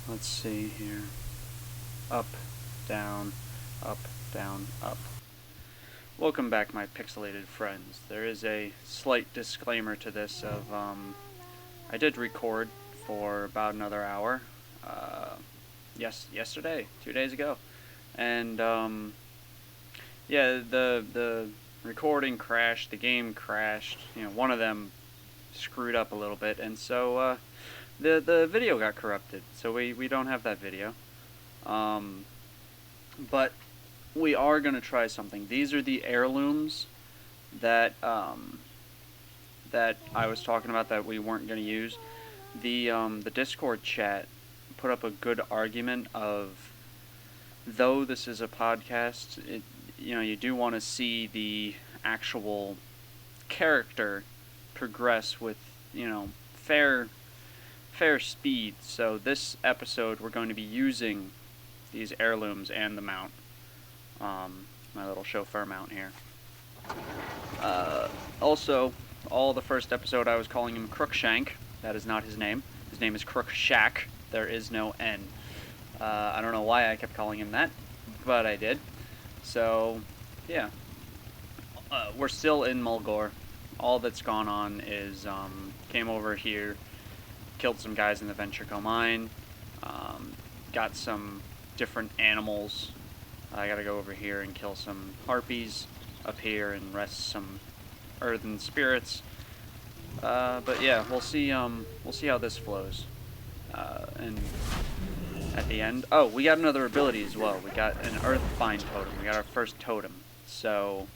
Let's see here. Up, down, up, down, up. Welcome back, my pixelated friends. There is a slight disclaimer to this of, I did record for about another hour, yesterday, 2 days ago. And, yeah, the recording crashed, the game crashed, one of them screwed up a little bit, and so, the video got corrupted, so we don't have that video. But we are going to try something. These are the heirlooms that that I was talking about that we weren't going to use. The Discord chat put up a good argument of, though this is a podcast, you do want to see the actual character progress with fair speed. So this episode we're going to be using these heirlooms and the mount. My little chauffeur mount here. Also, all the first episode I was calling him Crookshank. That is not his name. His name is Crookshack. There is no N. I don't know why I kept calling him that, but I did. So, yeah. We're still in Mulgore. All that's gone on is, came over here, killed some guys in the Ventrico mine, got some different animals. I gotta go over here and kill some harpies up here and rest some earthen spirits. But yeah, we'll see how this flows. And at the end, oh, we got another ability as well. We got an earth bind totem. We got our first totem. So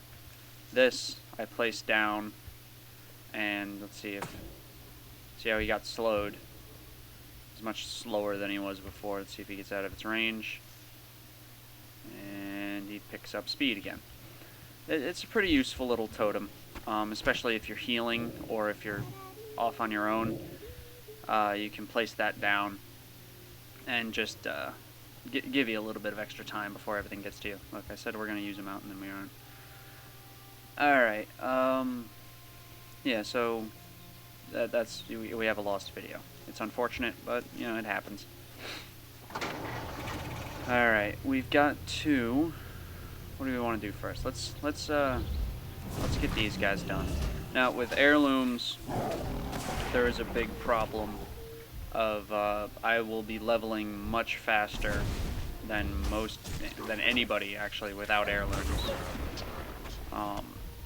this I placed down, and let's see how he got slowed. He's much slower than he was before. Let's see if he gets out of its range. And he picks up speed again. It's a pretty useful little totem, especially if you're healing or if you're off on your own. You can place that down and just give you a little bit of extra time before everything gets to you. Like I said, we're going to use them out and then we aren't. Alright, yeah, so we have a lost video. It's unfortunate, but, it happens. Alright, we've got two. What do we want to do first? Let's get these guys done. Now, with heirlooms, there is a big problem of I will be leveling much faster than anybody actually without heirlooms.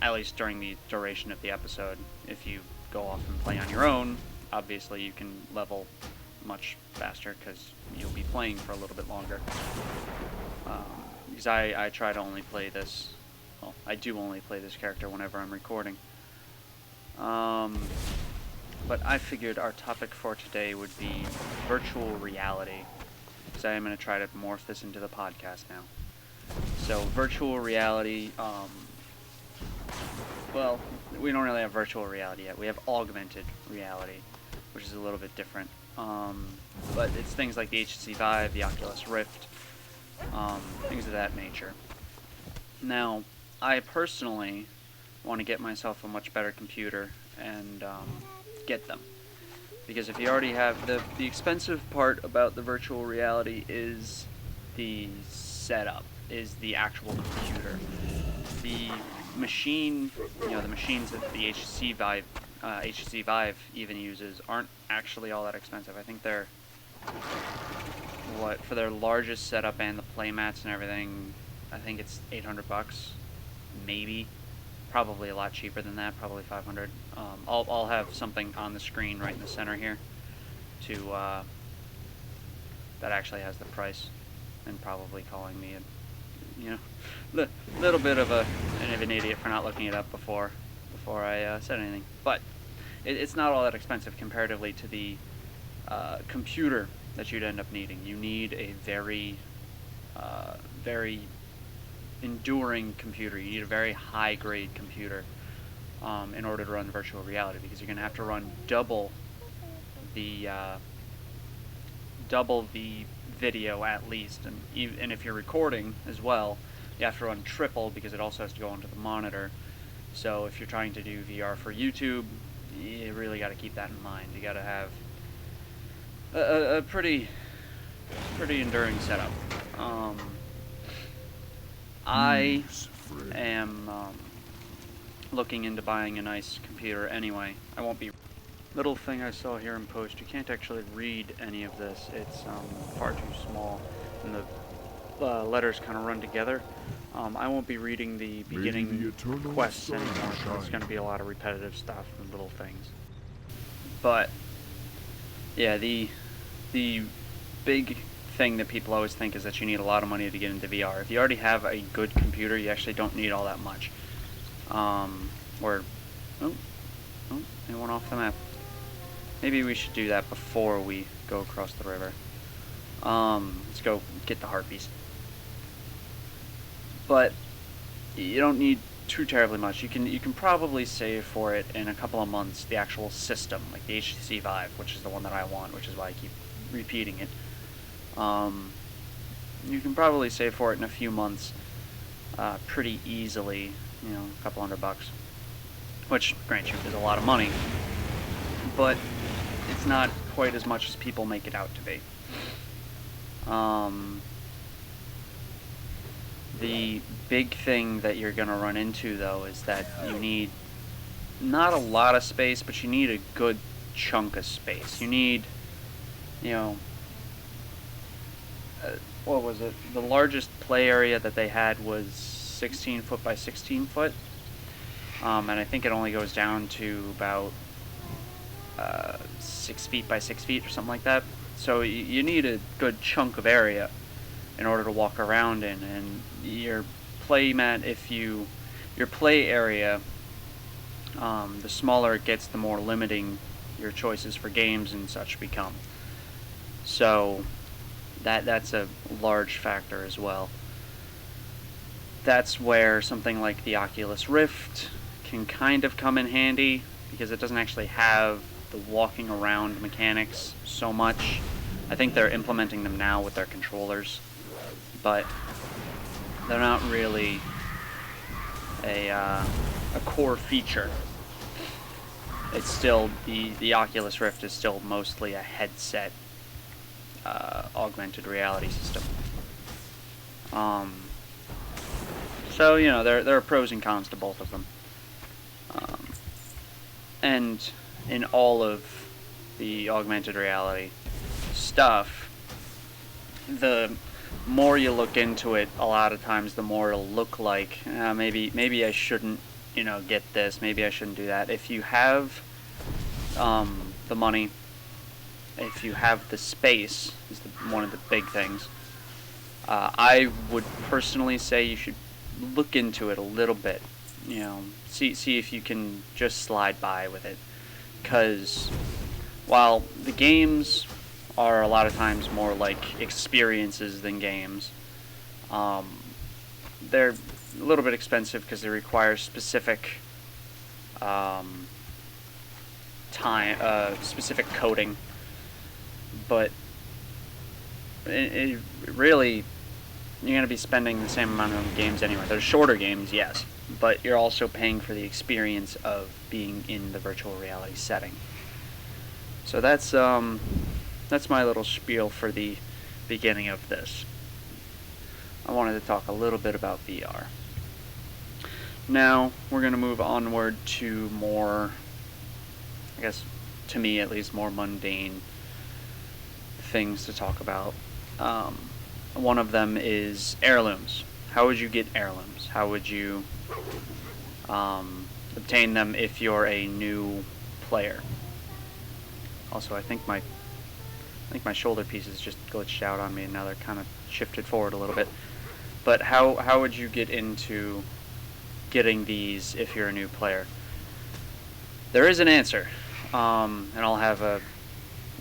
At least during the duration of the episode. If you go off and play on your own, obviously you can level much faster because you'll be playing for a little bit longer. Because I try to only play this, well, I do only play this character whenever I'm recording. But I figured our topic for today would be virtual reality, because I am going to try to morph this into the podcast now. So virtual reality, well, we don't really have virtual reality yet. We have augmented reality, which is a little bit different. But it's things like the HTC Vive, the Oculus Rift, things of that nature. Now, I personally want to get myself a much better computer and get them. Because if you already have the expensive part about the virtual reality is the setup, is the actual computer. The machine, the machines that the HTC Vive even uses aren't actually all that expensive. I think they're, for their largest setup and the playmats and everything, I think it's $800, maybe. Probably a lot cheaper than that, probably $500. I'll have something on the screen right in the center here that actually has the price, and probably calling me a little bit of an idiot for not looking it up before I said anything. But it's not all that expensive comparatively to the computer that you'd end up needing. You need a very enduring computer. You need a very high-grade computer in order to run virtual reality, because you're going to have to run double the video at least, and if you're recording as well, you have to run triple because it also has to go onto the monitor. So if you're trying to do VR for YouTube, you really got to keep that in mind. You got to have a pretty pretty enduring setup. I am looking into buying a nice computer anyway. I won't be... Little thing I saw here in post, you can't actually read any of this. It's far too small, and the letters kind of run together. I won't be reading the beginning quests anymore, because it's going to be a lot of repetitive stuff and little things. But yeah, the big thing that people always think is that you need a lot of money to get into VR. If you already have a good computer, you actually don't need all that much. It went off the map. Maybe we should do that before we go across the river. Let's go get the harpies. But you don't need too terribly much. You can probably save for it in a couple of months, the actual system, like the HTC Vive, which is the one that I want, which is why I keep repeating it. You can probably save for it in a few months, pretty easily, you know, a couple $100, which, grant you, is a lot of money, but it's not quite as much as people make it out to be. The big thing that you're going to run into, though, is that you need not a lot of space, but you need a good chunk of space. You need, you know, what was it? The largest play area that they had was 16 foot by 16 foot. And I think it only goes down to about 6 feet by 6 feet or something like that. So you need a good chunk of area in order to walk around in. And your play mat, your play area, the smaller it gets, the more limiting your choices for games and such become. So that's a large factor as well. That's where something like the Oculus Rift can kind of come in handy, because it doesn't actually have the walking around mechanics so much. I think they're implementing them now with their controllers, but they're not really a core feature. It's still, the Oculus Rift is still mostly a headset augmented reality system. So, you know, there are pros and cons to both of them. And in all of the augmented reality stuff, the more you look into it, a lot of times the more it'll look like, maybe I shouldn't, you know, get this, maybe I shouldn't do that. If you have the money, if you have the space, is one of the big things. I would personally say you should look into it a little bit. You know, see if you can just slide by with it. Because while the games are a lot of times more like experiences than games, they're a little bit expensive because they require specific specific coding. But it really, you're going to be spending the same amount on games anyway. They're shorter games, yes, but you're also paying for the experience of being in the virtual reality setting. So that's my little spiel for the beginning of this. I wanted to talk a little bit about VR. Now, we're going to move onward to more, I guess, to me at least, more mundane things to talk about. One of them is heirlooms. How would you get heirlooms? How would you obtain them if you're a new player? Also, I think my shoulder pieces just glitched out on me, and now they're kind of shifted forward a little bit. But how would you get into getting these if you're a new player? There is an answer, and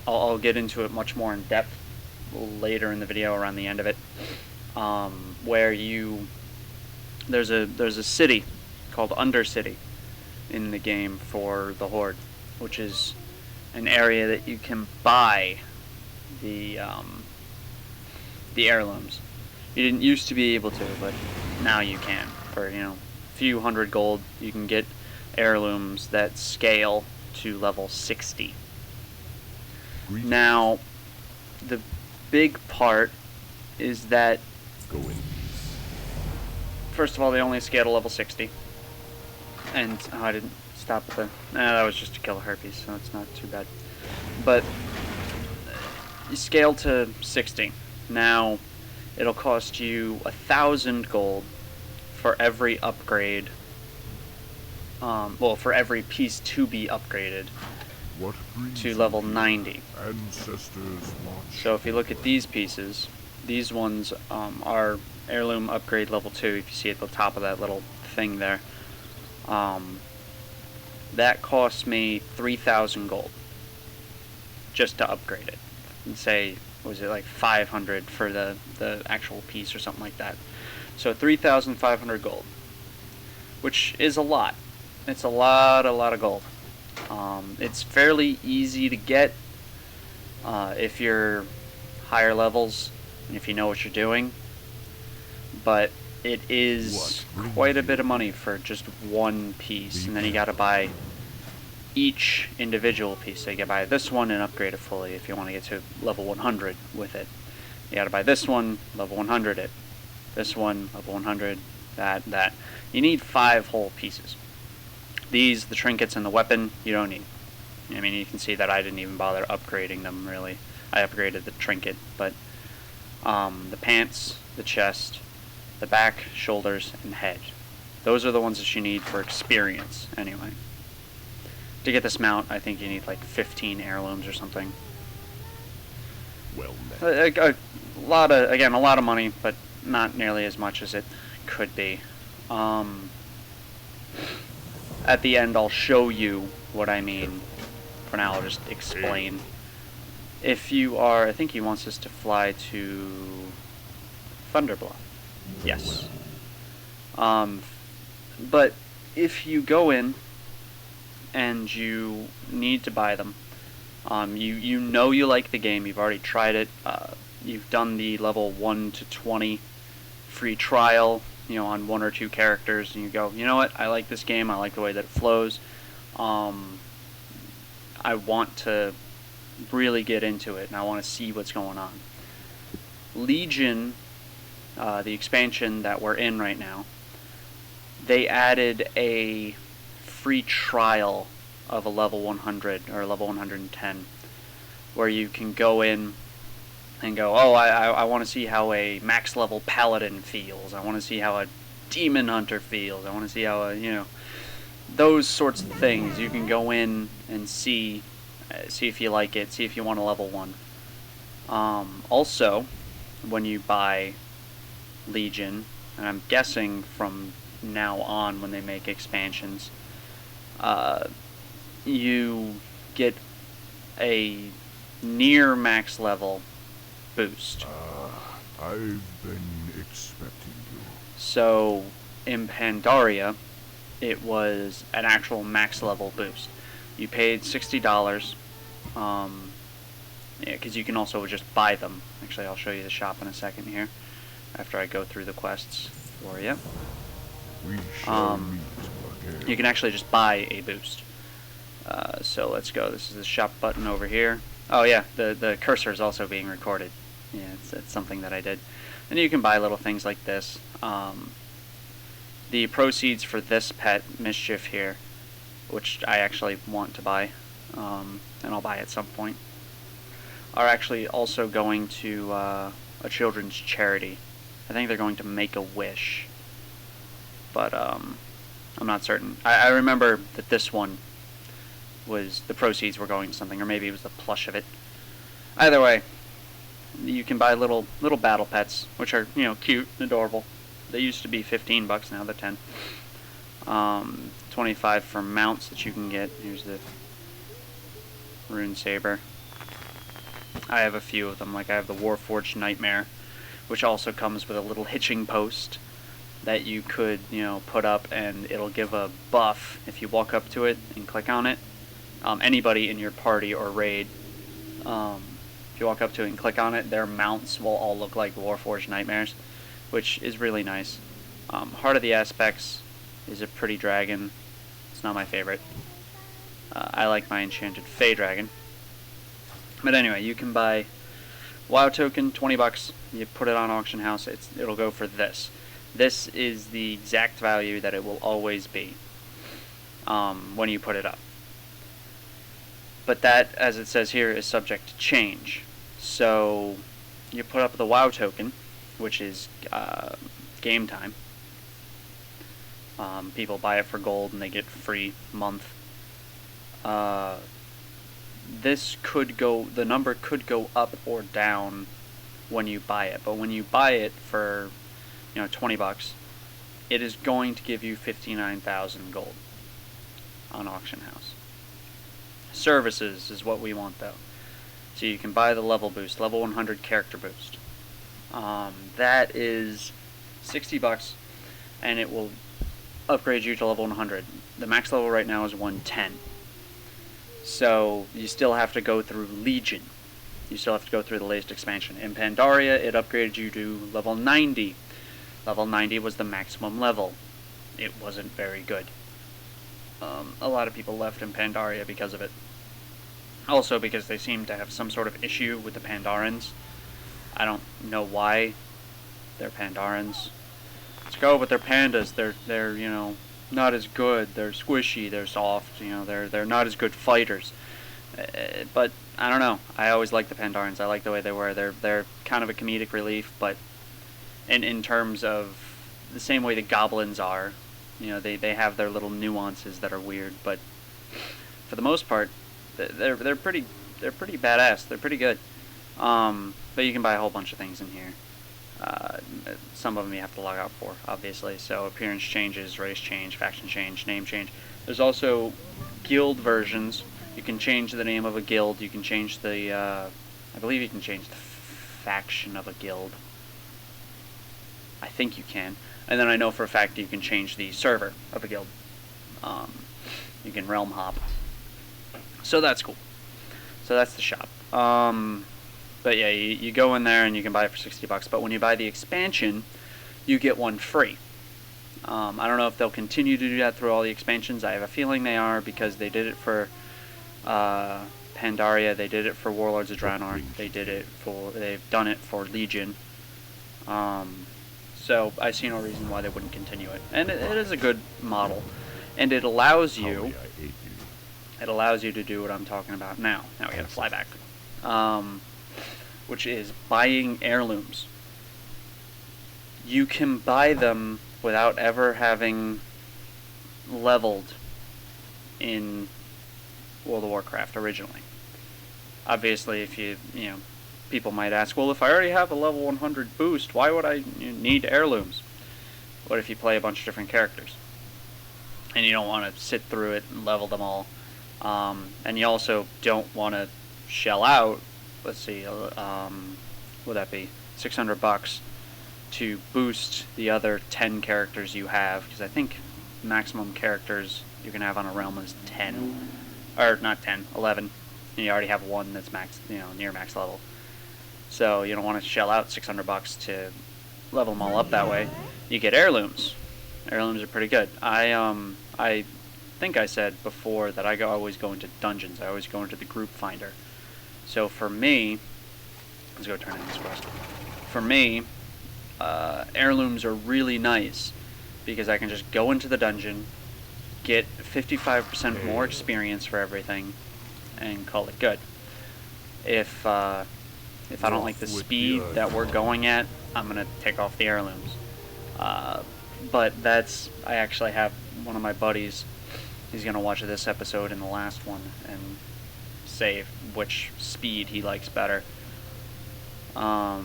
I'll get into it much more in depth later in the video, around the end of it, where there's a city called Undercity in the game for the Horde, which is an area that you can buy the heirlooms. You didn't used to be able to, but now you can. For, you know, a few hundred gold, you can get heirlooms that scale to level 60. Now, the big part is that, Go in. first of all, they only scale to level 60. And, oh, I didn't stop at the... Nah, that was just to kill a herpes, so it's not too bad. But, you scale to 60. Now, it'll cost you 1,000 gold for every upgrade. Well, for every piece to be upgraded What to level 90. Ancestors march. So if you look at these pieces, these ones are heirloom upgrade level 2, if you see at the top of that little thing there. That cost me 3,000 gold just to upgrade it. And say, was it like 500 for the actual piece or something like that. So 3,500 gold, which is a lot. It's a lot of gold. It's fairly easy to get if you're higher levels and if you know what you're doing, but it is quite a bit of money for just one piece, and then you gotta buy each individual piece. So you gotta buy this one and upgrade it fully if you want to get to level 100 with it. You gotta buy this one, level 100 it. This one, level 100, that. You need 5 whole pieces. These, the trinkets and the weapon, you don't need. I mean, you can see that I didn't even bother upgrading them, really. I upgraded the trinket, but the pants, the chest, the back, shoulders, and head. Those are the ones that you need for experience, anyway. To get this mount, I think you need like 15 heirlooms or something. Well met. A lot of money, but not nearly as much as it could be. At the end, I'll show you what I mean. For now, I'll just explain. If you are, I think he wants us to fly to Thunderbluff. Yes. But if you go in and you need to buy them, you know you like the game, you've already tried it, you've done the level 1 to 20 free trial, you know, on 1 or 2 characters, and you go, you know what, I like this game, I like the way that it flows, I want to really get into it, and I want to see what's going on. Legion, the expansion that we're in right now, they added a free trial of a level 100 or level 110, where you can go in and go, oh, I want to see how a max level paladin feels, I want to see how a demon hunter feels, I want to see how a, you know, those sorts of things. You can go in and see if you like it, see if you want to level 1. Also, when you buy Legion, and I'm guessing from now on when they make expansions, you get a near max level boost. I've been expecting you. So in Pandaria, it was an actual max level boost. You paid $60, yeah, because you can also just buy them. Actually, I'll show you the shop in a second here, after I go through the quests for you. We shall meet again. You can actually just buy a boost. So let's go. This is the shop button over here. Oh yeah, the cursor is also being recorded. Yeah, it's something that I did. And you can buy little things like this. The proceeds for this pet, Mischief here, which I actually want to buy, and I'll buy at some point, are actually also going to a children's charity. I think they're going to Make-A-Wish, but I'm not certain. I remember that this one was, the proceeds were going to something, or maybe it was the plush of it. Either way, you can buy little battle pets, which are, you know, cute and adorable. They used to be $15, now they're 10. 25 for mounts that you can get. Here's the Rune Saber. I have a few of them, like I have the Warforged Nightmare, which also comes with a little hitching post that you could, you know, put up, and it'll give a buff if you walk up to it and click on it. Anybody in your party or raid, if you walk up to it and click on it, their mounts will all look like Warforged Nightmares, which is really nice. Heart of the Aspects is a pretty dragon. It's not my favorite. I like my enchanted Fey dragon. But anyway, you can buy WoW token, 20 bucks. You put it on auction house, it'll go for this. This is the exact value that it will always be when you put it up. But that, as it says here, is subject to change. So you put up the WoW token, which is game time. People buy it for gold and they get free month. This could go, the number could go up or down when you buy it. But when you buy it for, 20 bucks, it is going to give you 59,000 gold on auction house. Services is what we want though. So you can buy the level boost, level 100 character boost. That is 60 bucks and it will upgrade you to level 100. The max level right now is 110. So you still have to go through Legion. You still have to go through the latest expansion. In Pandaria, it upgraded you to level 90. Level 90 was the maximum level. It wasn't very good. A lot of people left in Pandaria because of it. Also because they seem to have some sort of issue with the Pandarans. I don't know why they're Pandarans. Let's go, but they're pandas. They're not as good. They're squishy. They're soft. They're not as good fighters. But I don't know. I always liked the Pandarans. I like the way they were. They're kind of a comedic relief, but in terms of the same way the goblins are, they have their little nuances that are weird. But for the most part, they're pretty badass. They're pretty good. But you can buy a whole bunch of things in here. Some of them you have to log out for, obviously. So appearance changes, race change, faction change, name change. There's also guild versions. You can change the name of a guild. You can change the, I believe you can change the faction of a guild. I think you can. And then I know for a fact you can change the server of a guild. You can realm hop. So that's cool. So that's the shop. But yeah, you go in there and you can buy it for 60 bucks. But when you buy the expansion, you get one free. I don't know if they'll continue to do that through all the expansions. I have a feeling they are because they did it for Pandaria. They did it for Warlords of Draenor. They've done it for Legion. So I see no reason why they wouldn't continue it. And it is a good model, and it allows you. It allows you to do what I'm talking about now. Now we gotta fly back. Which is buying heirlooms. You can buy them without ever having leveled in World of Warcraft originally. Obviously, if people might ask, well, if I already have a level 100 boost, why would I need heirlooms? What if you play a bunch of different characters? And you don't want to sit through it and level them all. And you also don't want to shell out, let's see, would that be 600 bucks to boost the other 10 characters you have, because I think maximum characters you can have on a realm is 10, or not 10, 11. And you already have one that's max, near max level. So you don't want to shell out 600 bucks to level them all up that way. You get heirlooms. Heirlooms are pretty good. I think I said before that I always go into dungeons. I always go into the group finder. So for me, let's go turn in this quest. For me, heirlooms are really nice because I can just go into the dungeon, get 55% more experience for everything, and call it good. If I don't like the speed that we're going at, I'm gonna take off the heirlooms. But I actually have one of my buddies. He's gonna watch this episode and the last one and say which speed he likes better. There's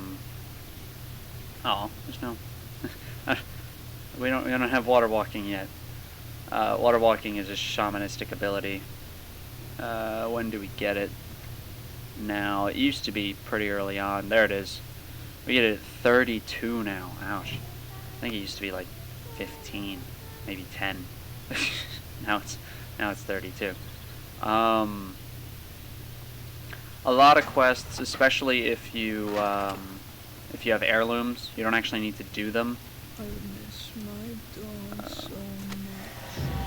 no. we don't have water walking yet. Water walking is a shamanistic ability. When do we get it? Now, it used to be pretty early on. There it is. We get it at 32 now. Ouch. I think it used to be like 15, maybe 10. now it's 32. A lot of quests, especially if you have heirlooms, you don't actually need to do them. I miss my dog so much.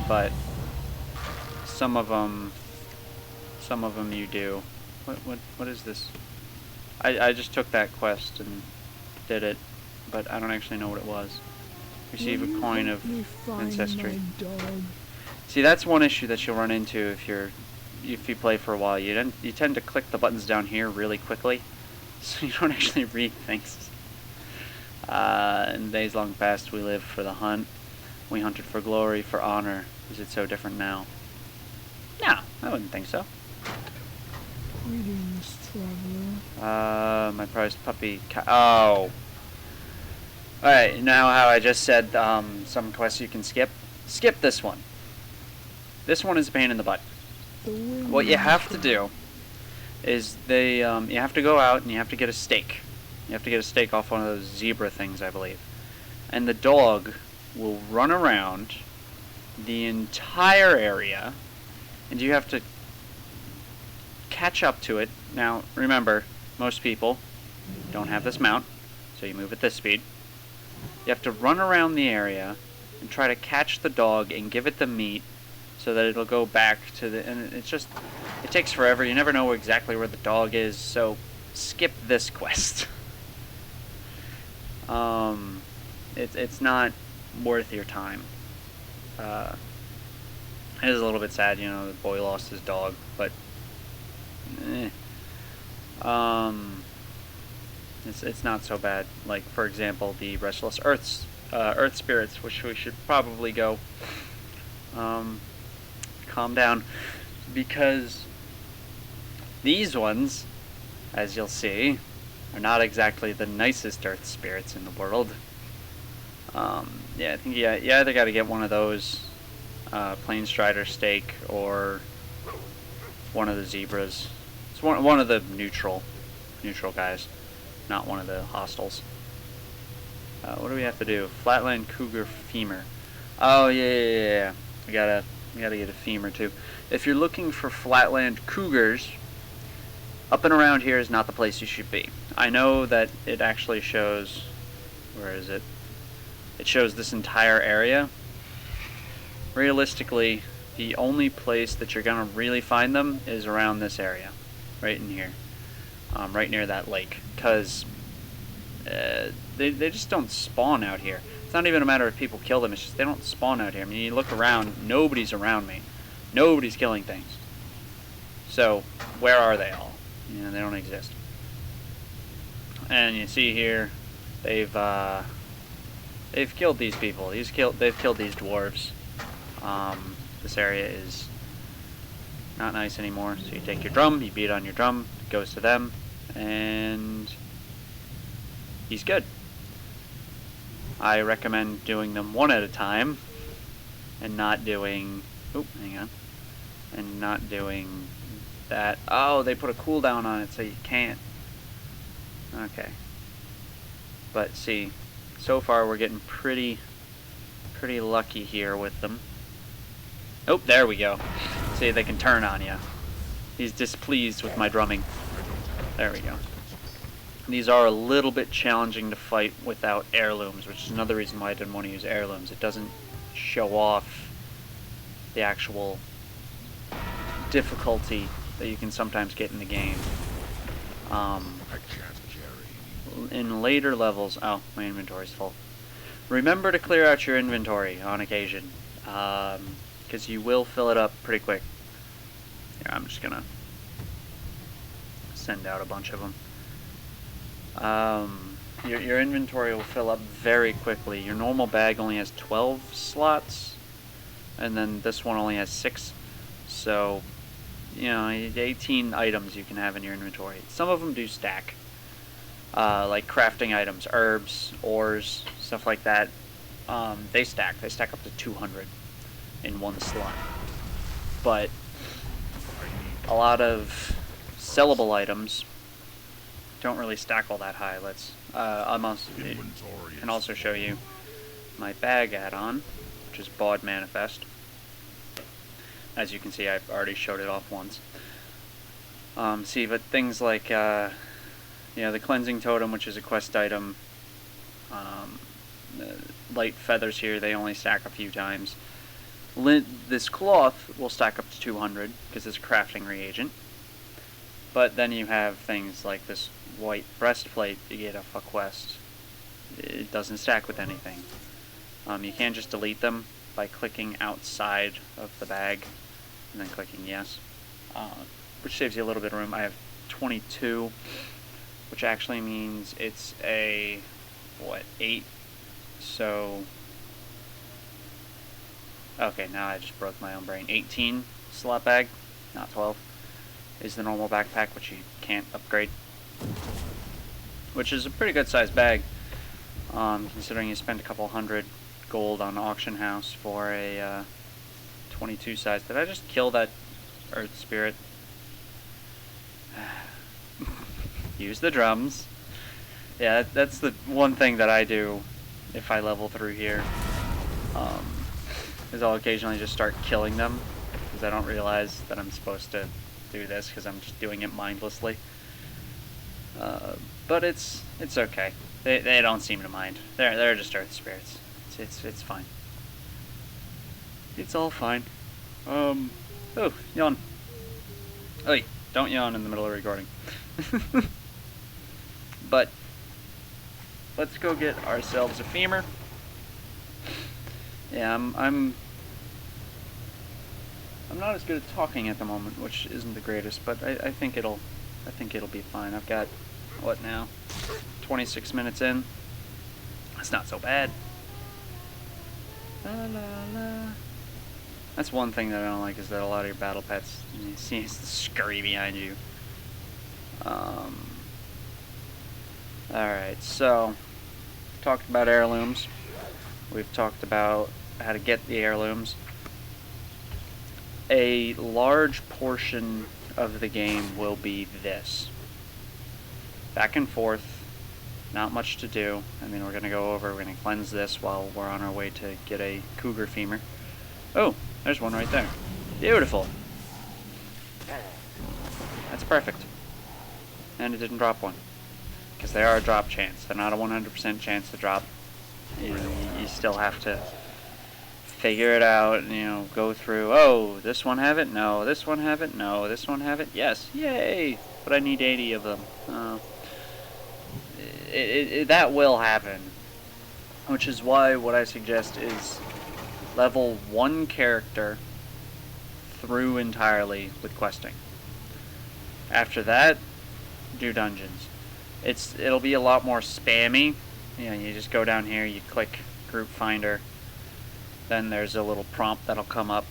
But some of them you do. What is this? I just took that quest and did it, but I don't actually know what it was. Receive a coin of ancestry. My dog. See, that's one issue that you'll run into if you play for a while. You tend to click the buttons down here really quickly, so you don't actually read things. In days long past, we lived for the hunt. We hunted for glory, for honor. Is it so different now? No, I wouldn't think so. Greetings, traveler. My prized puppy. Oh. Alright, now how I just said some quests you can skip. Skip this one. This one is a pain in the butt. What you have to do is you have to go out and you have to get a steak. You have to get a steak off one of those zebra things, I believe. And the dog will run around the entire area, and you have to catch up to it. Now, remember, most people don't have this mount, so you move at this speed. You have to run around the area and try to catch the dog and give it the meat so that it'll go back to the... And it takes forever. You never know exactly where the dog is, so skip this quest. It's not worth your time. It is a little bit sad, the boy lost his dog, but it's not so bad. Like, for example, the restless earth spirits, which we should probably go calm down, because these ones, as you'll see, are not exactly the nicest earth spirits in the world. Yeah, I think you either got to get one of those plain strider steak or one of the zebras. It's one of the neutral guys, not one of the hostiles. What do we have to do? Flatland cougar femur. Oh yeah. We gotta get a femur too. If you're looking for flatland cougars, up and around here is not the place you should be. I know that it actually shows... Where is it? It shows this entire area. Realistically, the only place that you're going to really find them is around this area. Right in here. Right near that lake. Because they just don't spawn out here. It's not even a matter of people kill them. It's just they don't spawn out here. I mean, you look around, nobody's around me. Nobody's killing things. So, where are they all? They don't exist. And you see here, they've killed these people. They've killed these dwarves. This area is not nice anymore. So you take your drum, you beat on your drum, it goes to them, and he's good. I recommend doing them one at a time, and not doing... Oop, hang on. And not doing that. Oh, they put a cooldown on it, so you can't. Okay. But see, so far we're getting pretty lucky here with them. Oh, there we go. See, they can turn on you. He's displeased with my drumming. There we go. These are a little bit challenging to fight without heirlooms, which is another reason why I didn't want to use heirlooms. It doesn't show off the actual difficulty that you can sometimes get in the game. I can't carry. In later levels... Oh, my inventory's full. Remember to clear out your inventory on occasion, because you will fill it up pretty quick. Here, I'm just gonna send out a bunch of them. Your inventory will fill up very quickly. Your normal bag only has 12 slots, and then this one only has 6. So, 18 items you can have in your inventory. Some of them do stack, like crafting items, herbs, ores, stuff like that. They stack. They stack up to 200 in one slot. But a lot of sellable items don't really stack all that high. Let's can also show you my bag add-on, which is Bod Manifest. As you can see, I've already showed it off once. See, but things like the cleansing totem, which is a quest item. The light feathers here, they only stack a few times. This cloth will stack up to 200 because it's a crafting reagent. But then you have things like this white breastplate, you get a quest. It doesn't stack with anything. You can just delete them by clicking outside of the bag and then clicking yes, which saves you a little bit of room. I have 22, which actually means it's a, what, 8? So, okay, now I just broke my own brain. 18 slot bag, not 12, is the normal backpack, which you can't upgrade, which is a pretty good sized bag, considering you spend a couple hundred gold on auction house for a 22 size. Did I just kill that earth spirit? Use the drums. Yeah, that's the one thing that I do if I level through here, is I'll occasionally just start killing them because I don't realize that I'm supposed to do this because I'm just doing it mindlessly. But it's okay. They don't seem to mind. They're just earth spirits. It's fine. It's all fine. Oh, yawn. Hey, don't yawn in the middle of recording. But let's go get ourselves a femur. Yeah, I'm not as good at talking at the moment, which isn't the greatest, but I think it'll be fine. I've got, what now? 26 minutes in. That's not so bad. La la la. That's one thing that I don't like, is that a lot of your battle pets, you see, scurry behind you. Alright, so we've talked about heirlooms. We've talked about how to get the heirlooms. A large portion of the game will be this. Back and forth, not much to do. I mean, we're going to go over, we're going to cleanse this while we're on our way to get a cougar femur. Oh, there's one right there. Beautiful. That's perfect. And it didn't drop one. Because they are a drop chance. They're not a 100% chance to drop. You still have to figure it out, you know, go through, oh, this one have it? No. This one have it? No. This one have it? Yes. Yay! But I need 80 of them. That will happen. Which is why what I suggest is level one character through entirely with questing. After that, do dungeons. It'll be a lot more spammy. You know, you just go down here, you click group finder, then there's a little prompt that'll come up.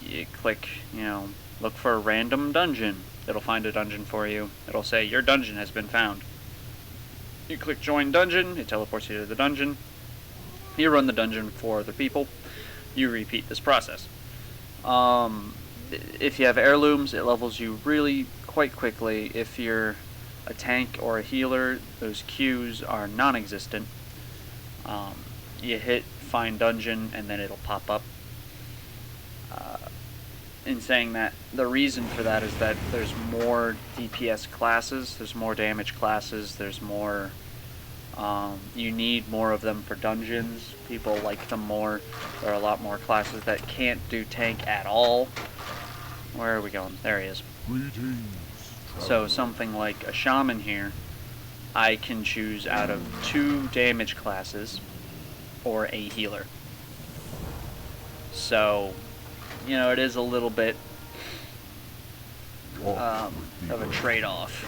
You click, you know, look for a random dungeon. It'll find a dungeon for you. It'll say your dungeon has been found. You click join dungeon, it teleports you to the dungeon. You run the dungeon for other people. You repeat this process. If you have heirlooms, it levels you really quite quickly. If you're a tank or a healer, those queues are non-existent. You hit find dungeon and then it'll pop up. In saying that, the reason for that is that there's more DPS classes, there's more damage classes, there's more, you need more of them for dungeons. People like them more. There are a lot more classes that can't do tank at all. Where are we going? There he is. So something like a shaman here, I can choose out of 2 damage classes or a healer. So, you know, it is a little bit of a trade-off.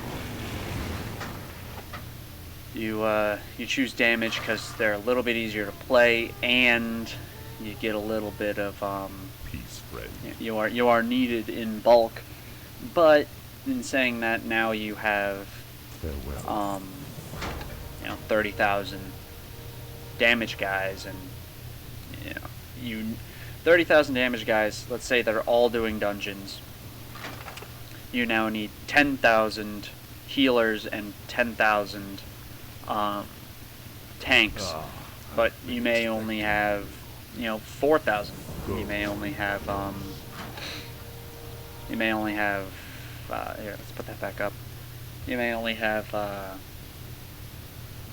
You choose damage because they're a little bit easier to play, and you get a little bit of peace, friend. You are needed in bulk, but in saying that, now you have Farewell. you know, 30,000 damage guys, and you know, 30,000 damage guys. Let's say they're all doing dungeons. You now need 10,000 healers and 10,000 tanks, but you may only have, you know, 4,000. You may only have here, let's put that back up. You may only have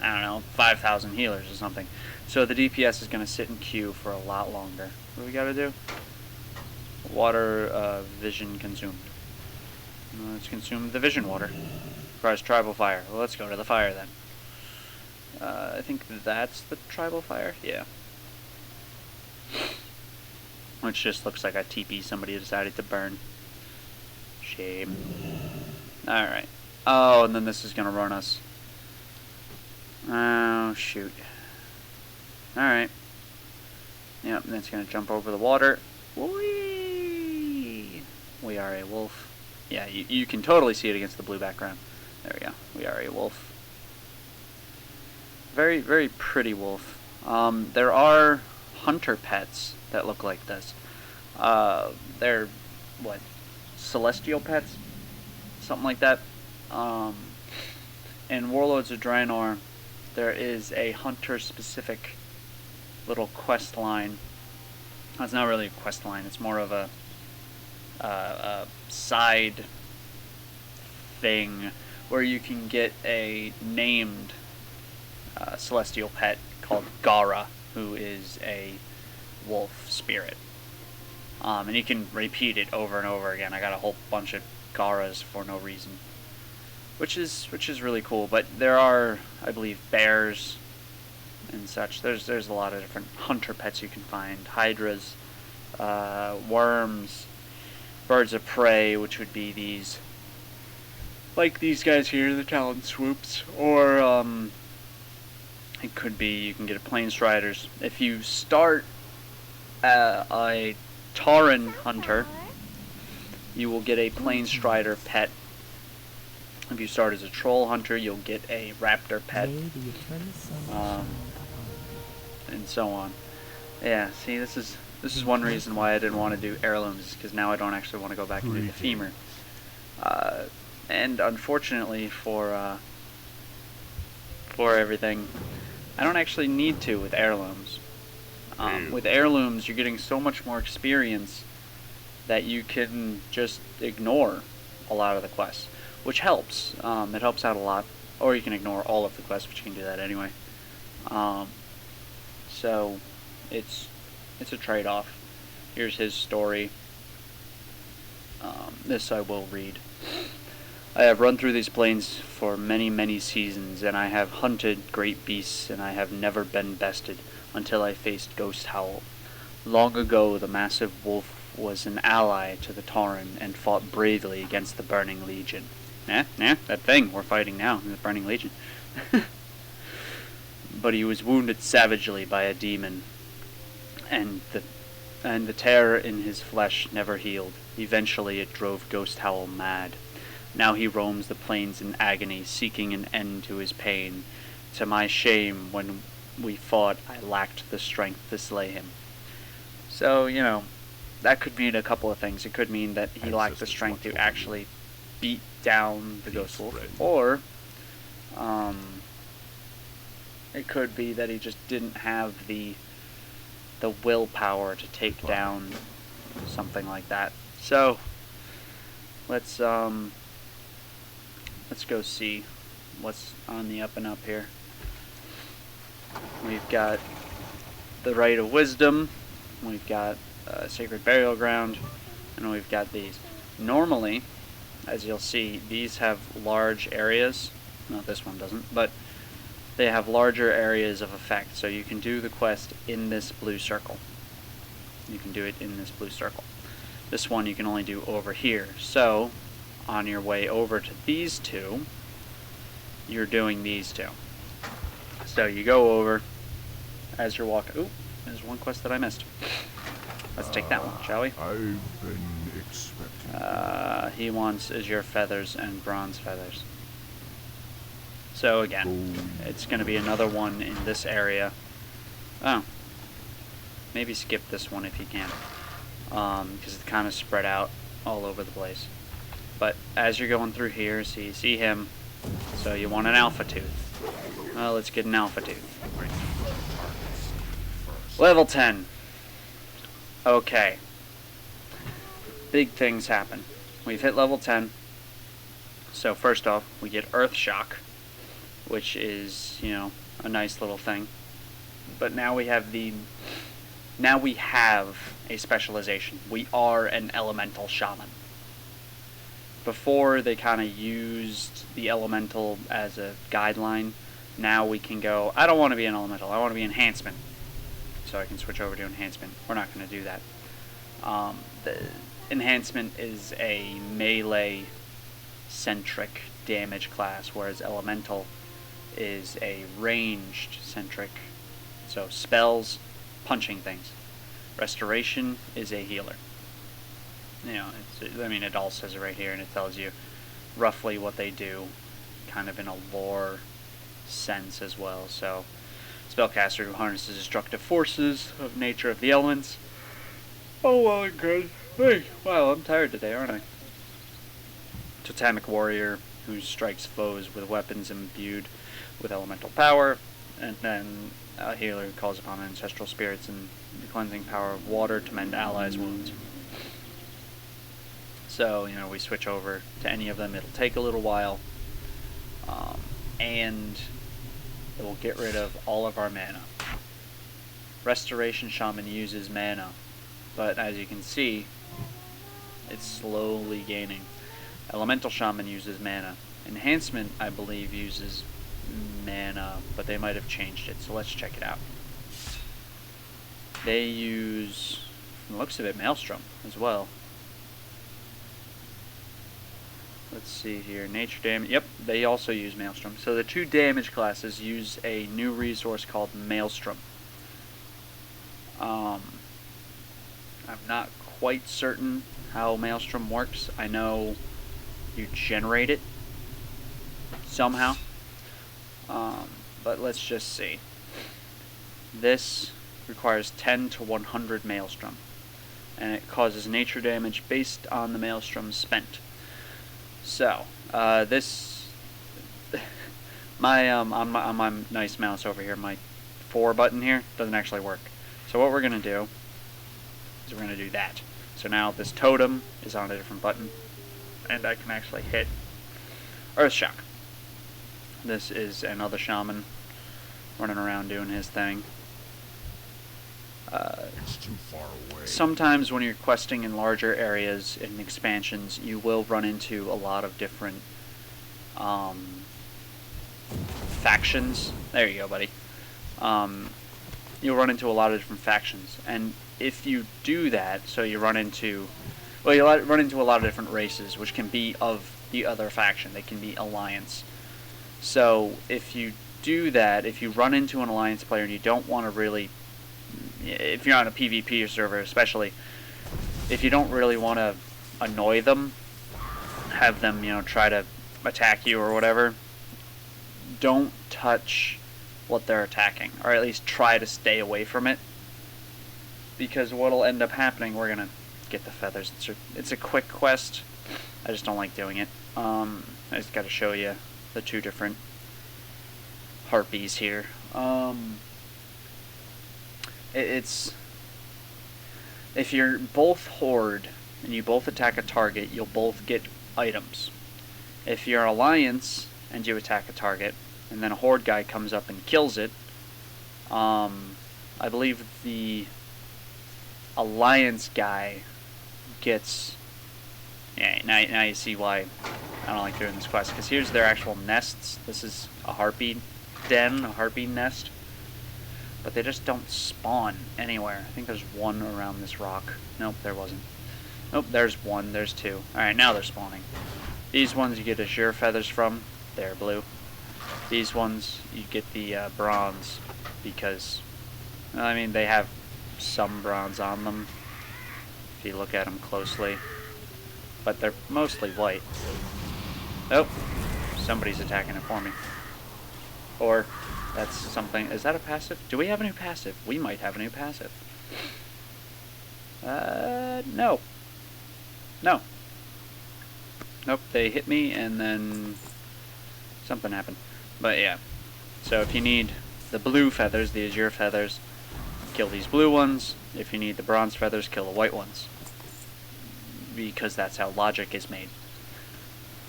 I don't know, 5,000 healers or something. So the DPS is going to sit in queue for a lot longer. What do we got to do? Water vision consumed. Let's consume the vision water. Requires tribal fire. Well, let's go to the fire then. I think that's the tribal fire? Yeah. Which just looks like a teepee somebody decided to burn. Shame. Alright. Oh, and then this is gonna run us. Oh, shoot. Alright. Yep, and it's gonna jump over the water. Whee! We are a wolf. Yeah, you can totally see it against the blue background. There we go. We are a wolf. Very, very pretty wolf. There are hunter pets that look like this. They're, what, celestial pets? Something like that. In Warlords of Draenor, there is a hunter-specific little quest line. It's not really a quest line. It's more of a side thing where you can get a named celestial pet called Gara, who is a wolf spirit. And you can repeat it over and over again. I got a whole bunch of Garas for no reason, which is really cool. But there are, I believe, bears and such. There's a lot of different hunter pets you can find. Hydras, worms, birds of prey, which would be these, like these guys here, the talon swoops, or it could be you can get a plain striders. If you start a Tauren hunter, you will get a plain strider pet. If you start as a troll hunter, you'll get a raptor pet, and so on. Yeah, see, this is one reason why I didn't want to do heirlooms, because now I don't actually want to go back and do the femur. And unfortunately for everything, I don't actually need to with heirlooms. With heirlooms, you're getting so much more experience that you can just ignore a lot of the quests, which helps. It helps out a lot. Or you can ignore all of the quests, but you can do that anyway. So it's a trade-off. Here's his story. This I will read. I have run through these plains for many, many seasons, and I have hunted great beasts, and I have never been bested until I faced Ghost Howl. Long ago, the massive wolf was an ally to the Tauren and fought bravely against the Burning Legion. That thing we're fighting now, the Burning Legion. But he was wounded savagely by a demon, and the terror in his flesh never healed. Eventually it drove Ghost Howl mad. Now he roams the plains in agony, seeking an end to his pain. To my shame, when we fought, I lacked the strength to slay him. So, you know, that could mean a couple of things. It could mean that he lacked the strength to actually beat down the Ghost Wolf, or it could be that he just didn't have the willpower to take down something like that. So let's go see what's on the up and up here. We've got the Rite of Wisdom, we've got Sacred Burial Ground, and we've got these. Normally, as you'll see, these have large areas. No, this one doesn't, but they have larger areas of effect, so you can do the quest in this blue circle. You can do it in this blue circle. This one you can only do over here. So, on your way over to these two, you're doing these two. So you go over as you're walking. Ooh, there's one quest that I missed. Let's take that one, shall we? I've been expecting. He wants azure feathers and bronze feathers. So again, it's going to be another one in this area. Oh, maybe skip this one if you can, because it's kind of spread out all over the place. But as you're going through here, so you see him, so you want an alpha tooth. Well, let's get an alpha tooth. Level 10. Okay. Big things happen. We've hit level 10. So first off, we get Earth Shock, which is, you know, a nice little thing. But now we have a specialization. We are an elemental shaman. Before, they kind of used the elemental as a guideline. Now we can go, I don't want to be an elemental, I want to be enhancement. So I can switch over to enhancement. We're not going to do that. The enhancement is a melee-centric damage class, whereas elemental is a ranged-centric. So spells, punching things. Restoration is a healer. You know, I mean, it all says it right here, and it tells you roughly what they do, kind of in a lore sense as well. So, spellcaster who harnesses destructive forces of nature of the elements. Oh, well and good. Hey, wow, I'm tired today, aren't I? Totemic warrior who strikes foes with weapons imbued with elemental power, and then a healer who calls upon ancestral spirits and the cleansing power of water to mend allies' wounds. So, you know, we switch over to any of them. It'll take a little while, and it will get rid of all of our mana. Restoration Shaman uses mana, but as you can see, it's slowly gaining. Elemental Shaman uses mana. Enhancement, I believe, uses mana, but they might have changed it, so let's check it out. They use, from the looks of it, Maelstrom as well. Let's see here, nature damage, yep, they also use Maelstrom. So the two damage classes use a new resource called Maelstrom. I'm not quite certain how Maelstrom works. I know you generate it somehow, but let's just see. This requires 10 to 100 Maelstrom, and it causes nature damage based on the Maelstrom spent. So, this, on my nice mouse over here, my 4 button here doesn't actually work. So what we're going to do is we're going to do that. So now this totem is on a different button, and I can actually hit Earthshock. This is another shaman running around doing his thing. It's too far away. Sometimes when you're questing in larger areas in expansions, you will run into a lot of different factions. There you go, buddy. You'll run into a lot of different factions, and if you do that, so you run into, well, you run into a lot of different races, which can be of the other faction. They can be alliance. So if you do that, if you run into an alliance player and you don't want to really, if you're on a PvP server especially, if you don't really want to annoy them, have them, you know, try to attack you or whatever, don't touch what they're attacking, or at least try to stay away from it, because what'll end up happening, we're gonna get the feathers. It's a quick quest. I just don't like doing it. I just gotta show you the two different harpies here. It's, if you're both horde and you both attack a target, you'll both get items. If you're alliance and you attack a target and then a horde guy comes up and kills it, I believe the alliance guy gets, yeah, now you see why I don't like doing this quest, because here's their actual nests. This is a harpy den, a harpy nest. But they just don't spawn anywhere. I think there's one around this rock. Nope, there wasn't. Nope, there's one, there's two. Alright, now they're spawning. These ones you get azure feathers from. They're blue. These ones you get the bronze, because, I mean, they have some bronze on them if you look at them closely. But they're mostly white. Oh, somebody's attacking it for me. Or that's something. Is that a passive? Do we have a new passive? We might have a new passive. No. No. Nope, they hit me and then something happened. But yeah. So if you need the blue feathers, the azure feathers, kill these blue ones. If you need the bronze feathers, kill the white ones. Because that's how logic is made.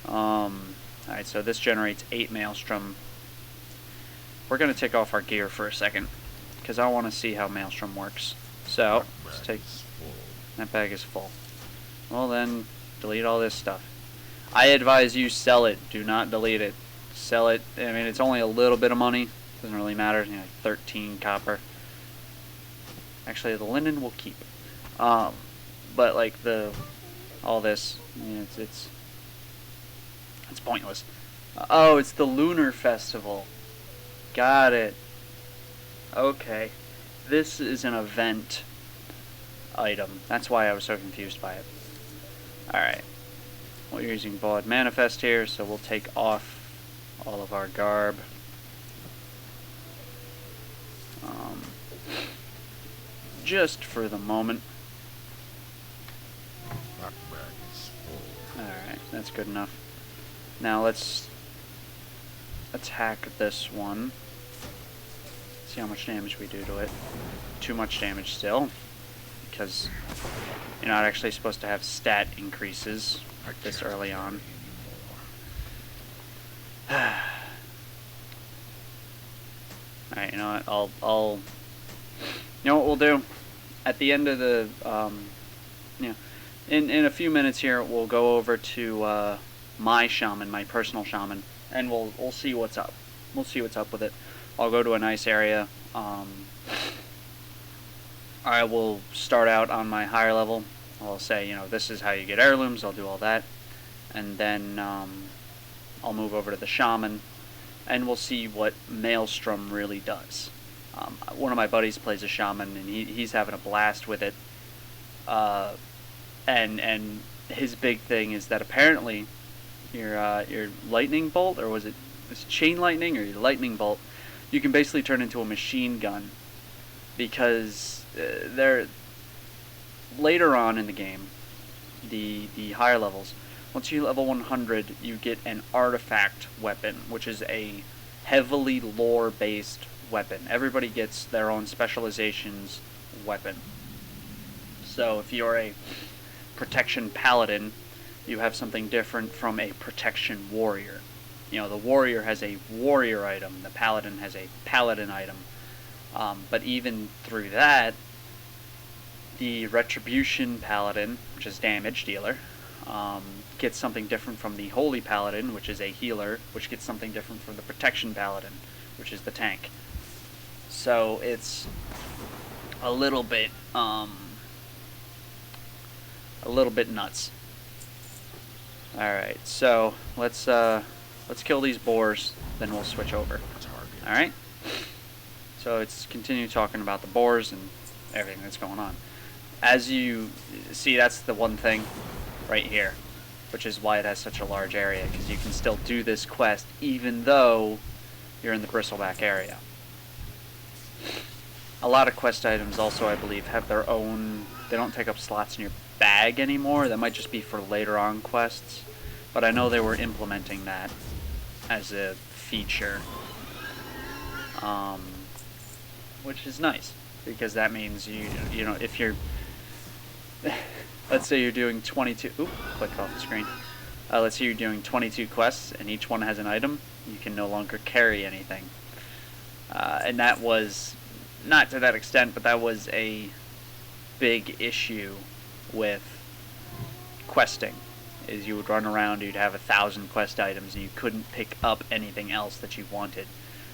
Alright, so this generates 8 Maelstrom. We're going to take off our gear for a second, because I want to see how Maelstrom works. So, let's take... That bag is full. Well then, delete all this stuff. I advise you sell it. Do not delete it. Sell it. I mean, it's only a little bit of money. Doesn't really matter. You know, 13 copper. Actually, the linen will keep. But like all this, you know, it's pointless. Oh, it's the Lunar Festival. Got it. Okay. This is an event item. That's why I was so confused by it. Alright. Well, you're using Bald Manifest here, so we'll take off all of our garb. Just for the moment. Alright, that's good enough. Now let's attack this one. See how much damage we do to it. Too much damage still, because you're not actually supposed to have stat increases this early on. Alright, you know what, you know what we'll do? At the end of the, in a few minutes here, we'll go over to, my shaman, my personal shaman, and we'll see what's up. We'll see what's up with it. I'll go to a nice area. I will start out on my higher level. I'll say, you know, this is how you get heirlooms. I'll do all that. And then I'll move over to the shaman, and we'll see what Maelstrom really does. One of my buddies plays a shaman, and he's having a blast with it. And his big thing is that apparently your lightning bolt, or was it chain lightning, or your lightning bolt, you can basically turn into a machine gun, because later on in the game, the higher levels, once you level 100, you get an artifact weapon, which is a heavily lore-based weapon. Everybody gets their own specializations weapon. So if you're a protection paladin, you have something different from a protection warrior. You know, the warrior has a warrior item, the paladin has a paladin item. But even through that, the retribution paladin, which is damage dealer, gets something different from the holy paladin, which is a healer, which gets something different from the protection paladin, which is the tank. So it's a little bit nuts. Alright, so let's kill these boars, then we'll switch over. Alright? So it's continue talking about the boars and everything that's going on. As you see, that's the one thing right here, which is why it has such a large area, because you can still do this quest even though you're in the Bristleback area. A lot of quest items also, I believe, have their own, they don't take up slots in your bag anymore. That might just be for later on quests, but I know they were implementing that as a feature, which is nice, because that means you know, if you're let's say you're doing 22, click off the screen. Let's say you're doing 22 quests and each one has an item, you can no longer carry anything. And that was, not to that extent, but that was a big issue with questing, is you would run around, you'd have 1,000 quest items, and you couldn't pick up anything else that you wanted.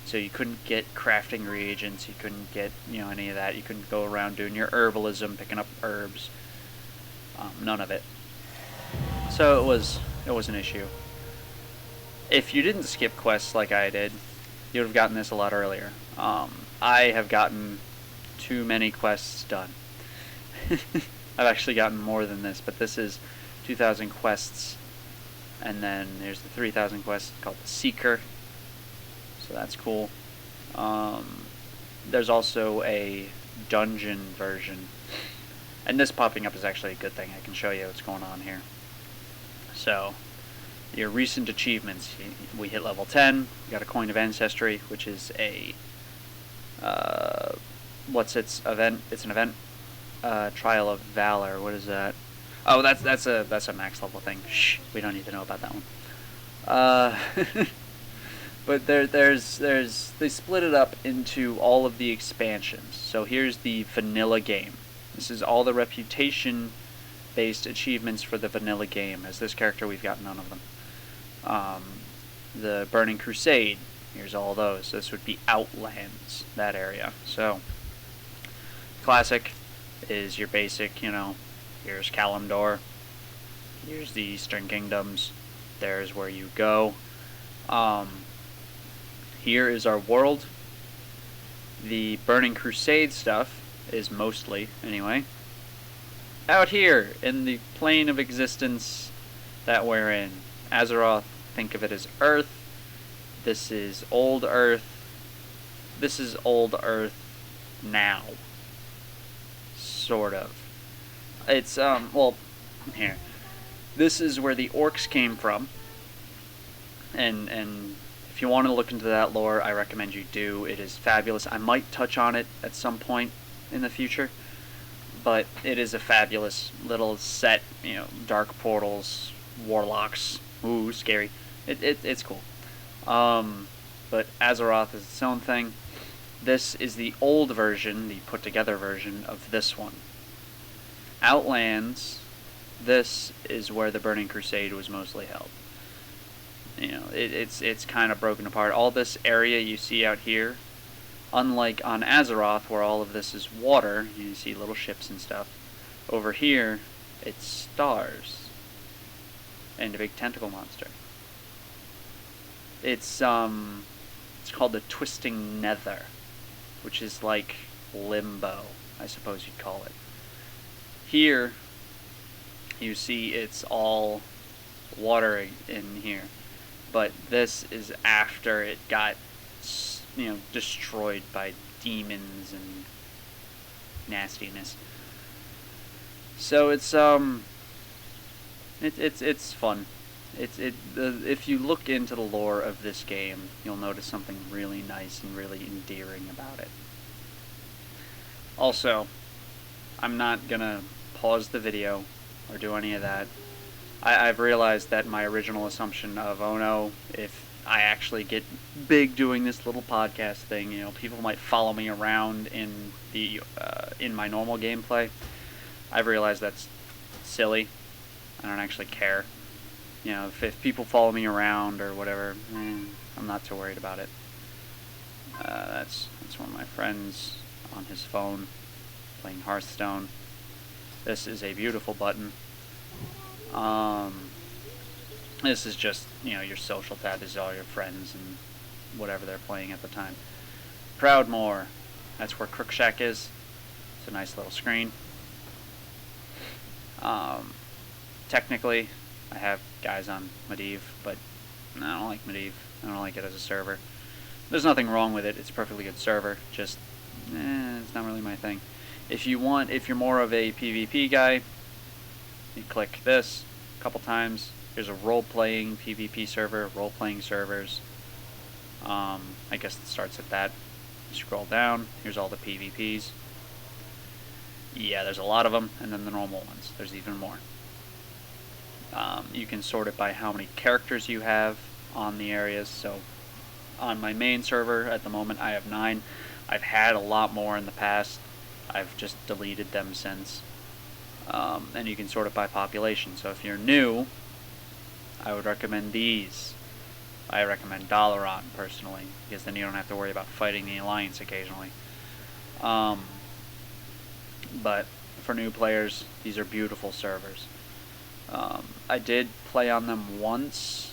So you couldn't get crafting reagents, you couldn't get, you know, any of that. You couldn't go around doing your herbalism, picking up herbs. None of it. So it was an issue. If you didn't skip quests like I did, you would have gotten this a lot earlier. I have gotten too many quests done. I've actually gotten more than this, but this is 2,000 quests, and then there's the 3,000 quests called the Seeker, so that's cool. There's also a dungeon version, and this popping up is actually a good thing. I can show you what's going on here. So, your recent achievements, we hit level 10, we got a Coin of Ancestry, which is a, what's its event? It's an event, Trial of Valor, what is that? Oh, that's a max level thing. Shh, we don't need to know about that one. But they split it up into all of the expansions. So here's the vanilla game. This is all the reputation based achievements for the vanilla game. As this character, we've got none of them. The Burning Crusade, here's all those. This would be Outlands, that area. So, Classic is your basic, you know, here's Kalimdor, here's the Eastern Kingdoms, there's where you go. Here is our world. The Burning Crusade stuff is mostly, anyway, out here in the plane of existence that we're in. Azeroth, think of it as Earth. This is Old Earth. This is Old Earth now. Sort of. It's, well, here. This is where the orcs came from. And if you want to look into that lore, I recommend you do. It is fabulous. I might touch on it at some point in the future, but it is a fabulous little set. You know, dark portals, warlocks. Ooh, scary. It's cool. But Azeroth is its own thing. This is the old version, the put-together version of this one. Outlands, this is where the Burning Crusade was mostly held. You know, it's kind of broken apart. All this area you see out here, unlike on Azeroth where all of this is water, you see little ships and stuff. Over here, it's stars and a big tentacle monster. It's called the Twisting Nether, which is like limbo, I suppose you'd call it. Here, you see it's all water in here. But this is after it got, you know, destroyed by demons and nastiness. So it's fun. If you look into the lore of this game, you'll notice something really nice and really endearing about it. Also, I'm not gonna pause the video or do any of that. I've realized that my original assumption of, oh no, if I actually get big doing this little podcast thing, you know, people might follow me around in my normal gameplay. I've realized that's silly. I don't actually care. You know, if people follow me around or whatever, I'm not too worried about it. That's one of my friends on his phone playing Hearthstone. This is a beautiful button. This is just, you know, your social tab. This is all your friends and whatever they're playing at the time. Proudmoore, that's where Crookshack is. It's a nice little screen. Technically, I have guys on Medivh, but I don't like Medivh. I don't like it as a server. There's nothing wrong with it. It's a perfectly good server. Just, it's not really my thing. If you're more of a PvP guy, you click this a couple times. There's a role-playing PvP server, role-playing servers. I guess it starts at that. You scroll down. Here's all the PvPs. Yeah, there's a lot of them, and then the normal ones. There's even more. You can sort it by how many characters you have on the areas. So on my main server at the moment, I have 9. I've had a lot more in the past. I've just deleted them since. And you can sort it by population. So if you're new, I would recommend these. I recommend Dalaran, personally, because then you don't have to worry about fighting the Alliance occasionally. But for new players, these are beautiful servers. I did play on them once,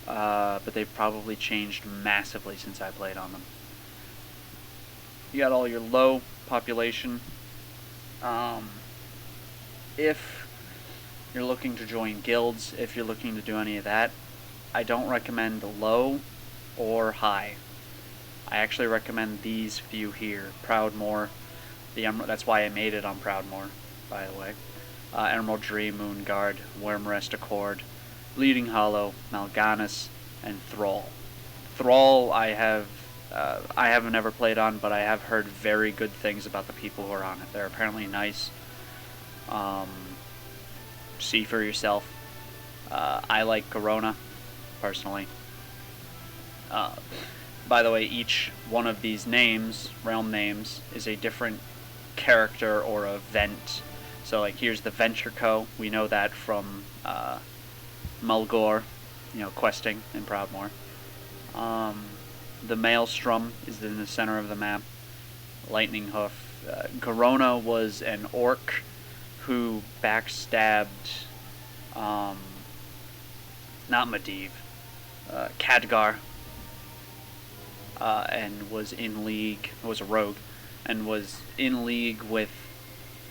but they've probably changed massively since I played on them. You got all your low population. If you're looking to join guilds, if you're looking to do any of that, I don't recommend low or high. I actually recommend these few here. Proudmoore, that's why I made it on Proudmoore, by the way. Emerald Dream, Moonguard, Wormrest Accord, Bleeding Hollow, Mal'Ganis, and Thrall. Thrall I haven't ever played on, but I have heard very good things about the people who are on it. They're apparently nice. See for yourself. I like Corona, personally. By the way, each one of these names, realm names, is a different character or event So like here's the Venture Co. We know that from Mulgore, questing in Proudmoore. The Maelstrom is in the center of the map. Lightning Hoof. Garona was an orc who backstabbed, not Medivh, Khadgar, and was a rogue, and was in league with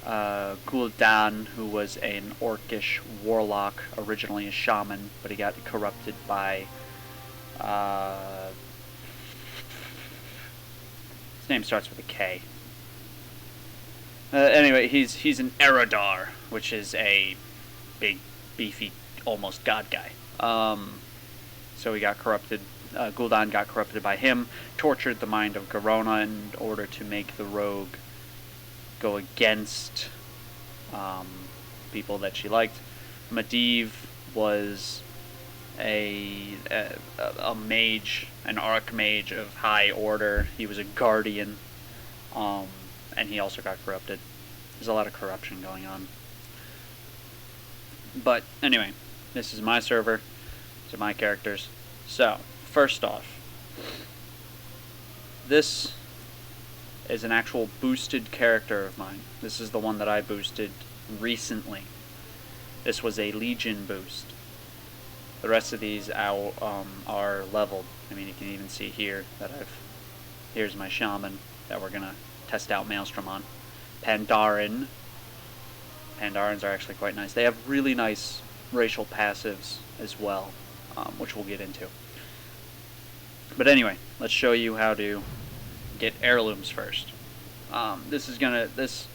Gul'dan, who was an orcish warlock, originally a shaman, but he got corrupted by, his name starts with a K. Anyway, he's an Eredar, which is a big, beefy, almost god guy. So he got corrupted. Gul'dan got corrupted by him, tortured the mind of Garona in order to make the rogue go against people that she liked. Medivh was a mage, an archmage of high order. He was a guardian, and he also got corrupted. There's a lot of corruption going on. But anyway, this is my server. These are my characters. So, first off, this is an actual boosted character of mine. This is the one that I boosted recently. This was a Legion boost. The rest of these are leveled. I mean, you can even see here that here's my shaman that we're gonna test out Maelstrom on. Pandaren. Pandarens are actually quite nice. They have really nice racial passives as well, which we'll get into. But anyway, let's show you how to get heirlooms first. This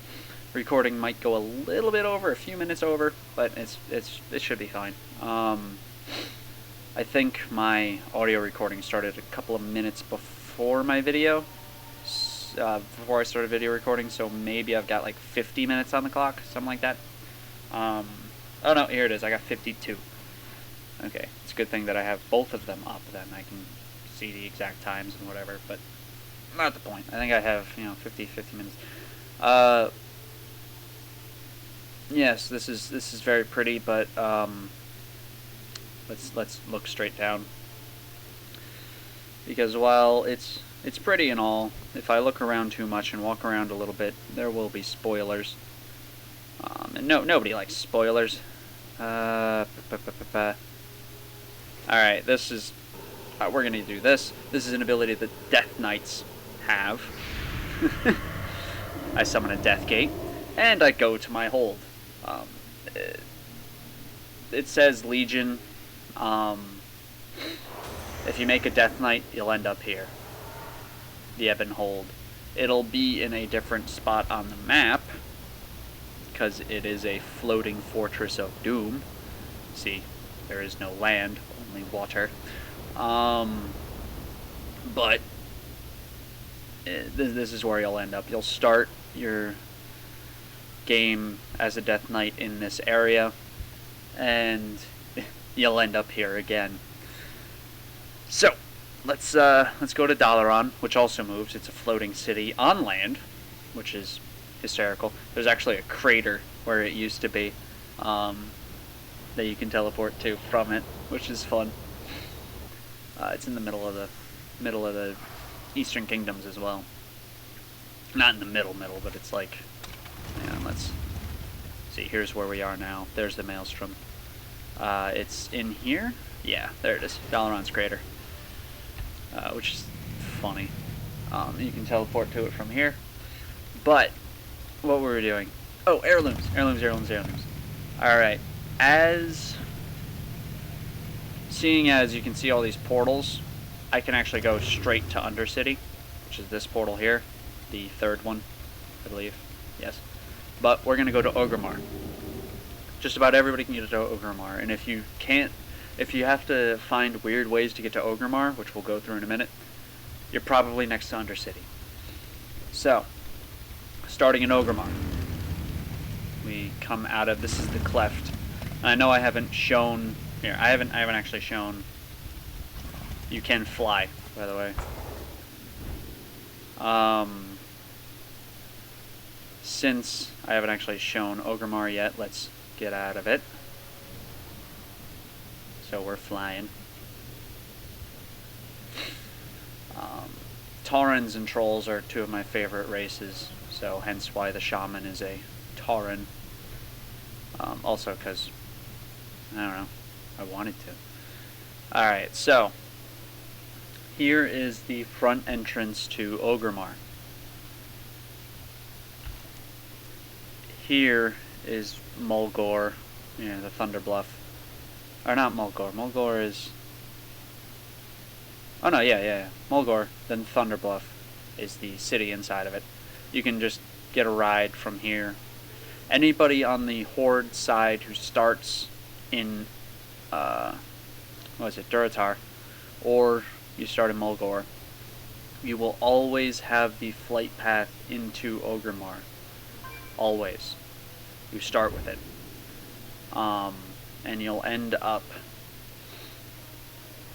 recording might go a little bit over, a few minutes over, but it should be fine. I think my audio recording started a couple of minutes before my video, before I started video recording, so maybe I've got like 50 minutes on the clock, something like that. Oh no, here it is, I got 52. Okay, it's a good thing that I have both of them up, then I can see the exact times and whatever, but not the point. I think I have, 50 minutes. Yes, this is very pretty, but let's look straight down. Because while it's pretty and all, if I look around too much and walk around a little bit, there will be spoilers. And nobody likes spoilers. Alright, this is... we're going to do this. This is an ability that Death Knights have. I summon a Death Gate, and I go to my hold. It says Legion. If you make a Death Knight, you'll end up here. The Ebon Hold. It'll be in a different spot on the map, because it is a floating fortress of doom. See, there is no land, only water. But this is where you'll end up. You'll start your game as a Death Knight in this area, and you'll end up here again. So, let's go to Dalaran, which also moves. It's a floating city on land, which is hysterical. There's actually a crater where it used to be, that you can teleport to from it, which is fun. It's in the middle of the Eastern Kingdoms as well. Not in the middle, but it's like, let's see. Here's where we are now. There's the Maelstrom. It's in here. Yeah, there it is. Dalaran's crater, which is funny. You can teleport to it from here. But what were we doing? Oh, heirlooms. Alright. Seeing as you can see all these portals, I can actually go straight to Undercity, which is this portal here, the third one, I believe. Yes. But we're going to go to Orgrimmar. Just about everybody can get to Orgrimmar, and if you have to find weird ways to get to Orgrimmar, which we'll go through in a minute, you're probably next to Undercity. So, starting in Orgrimmar, we come out of, this is the Cleft. And I know I haven't shown, here, I haven't actually shown, you can fly, by the way. since I haven't actually shown Ogremar yet, let's get out of it. So we're flying. Taurens and Trolls are two of my favorite races, so hence why the Shaman is a Tauren. Also because, I don't know, I wanted to. Alright, so here is the front entrance to Ogremar. Here is Mulgore, the Thunder Bluff. Or not Mulgore. Mulgore is... Oh no, yeah. Mulgore, then Thunder Bluff is the city inside of it. You can just get a ride from here. Anybody on the Horde side who starts in, Durotar, or you start in Mulgore, you will always have the flight path into Ogremar. Always. You start with it. And you'll end up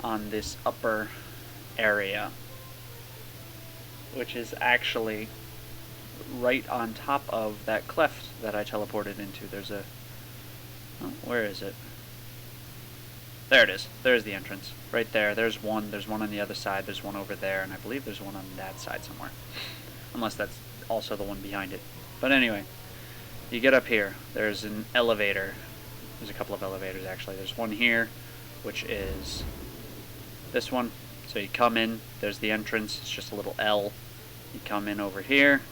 on this upper area, which is actually right on top of that cleft that I teleported into. There's a... Oh, where is it? There it is. There's the entrance. Right there. There's one. There's one on the other side. There's one over there. And I believe there's one on that side somewhere. Unless that's also the one behind it. But anyway, you get up here. There's an elevator. There's a couple of elevators, actually. There's one here, which is this one. So you come in. There's the entrance. It's just a little L. You come in over here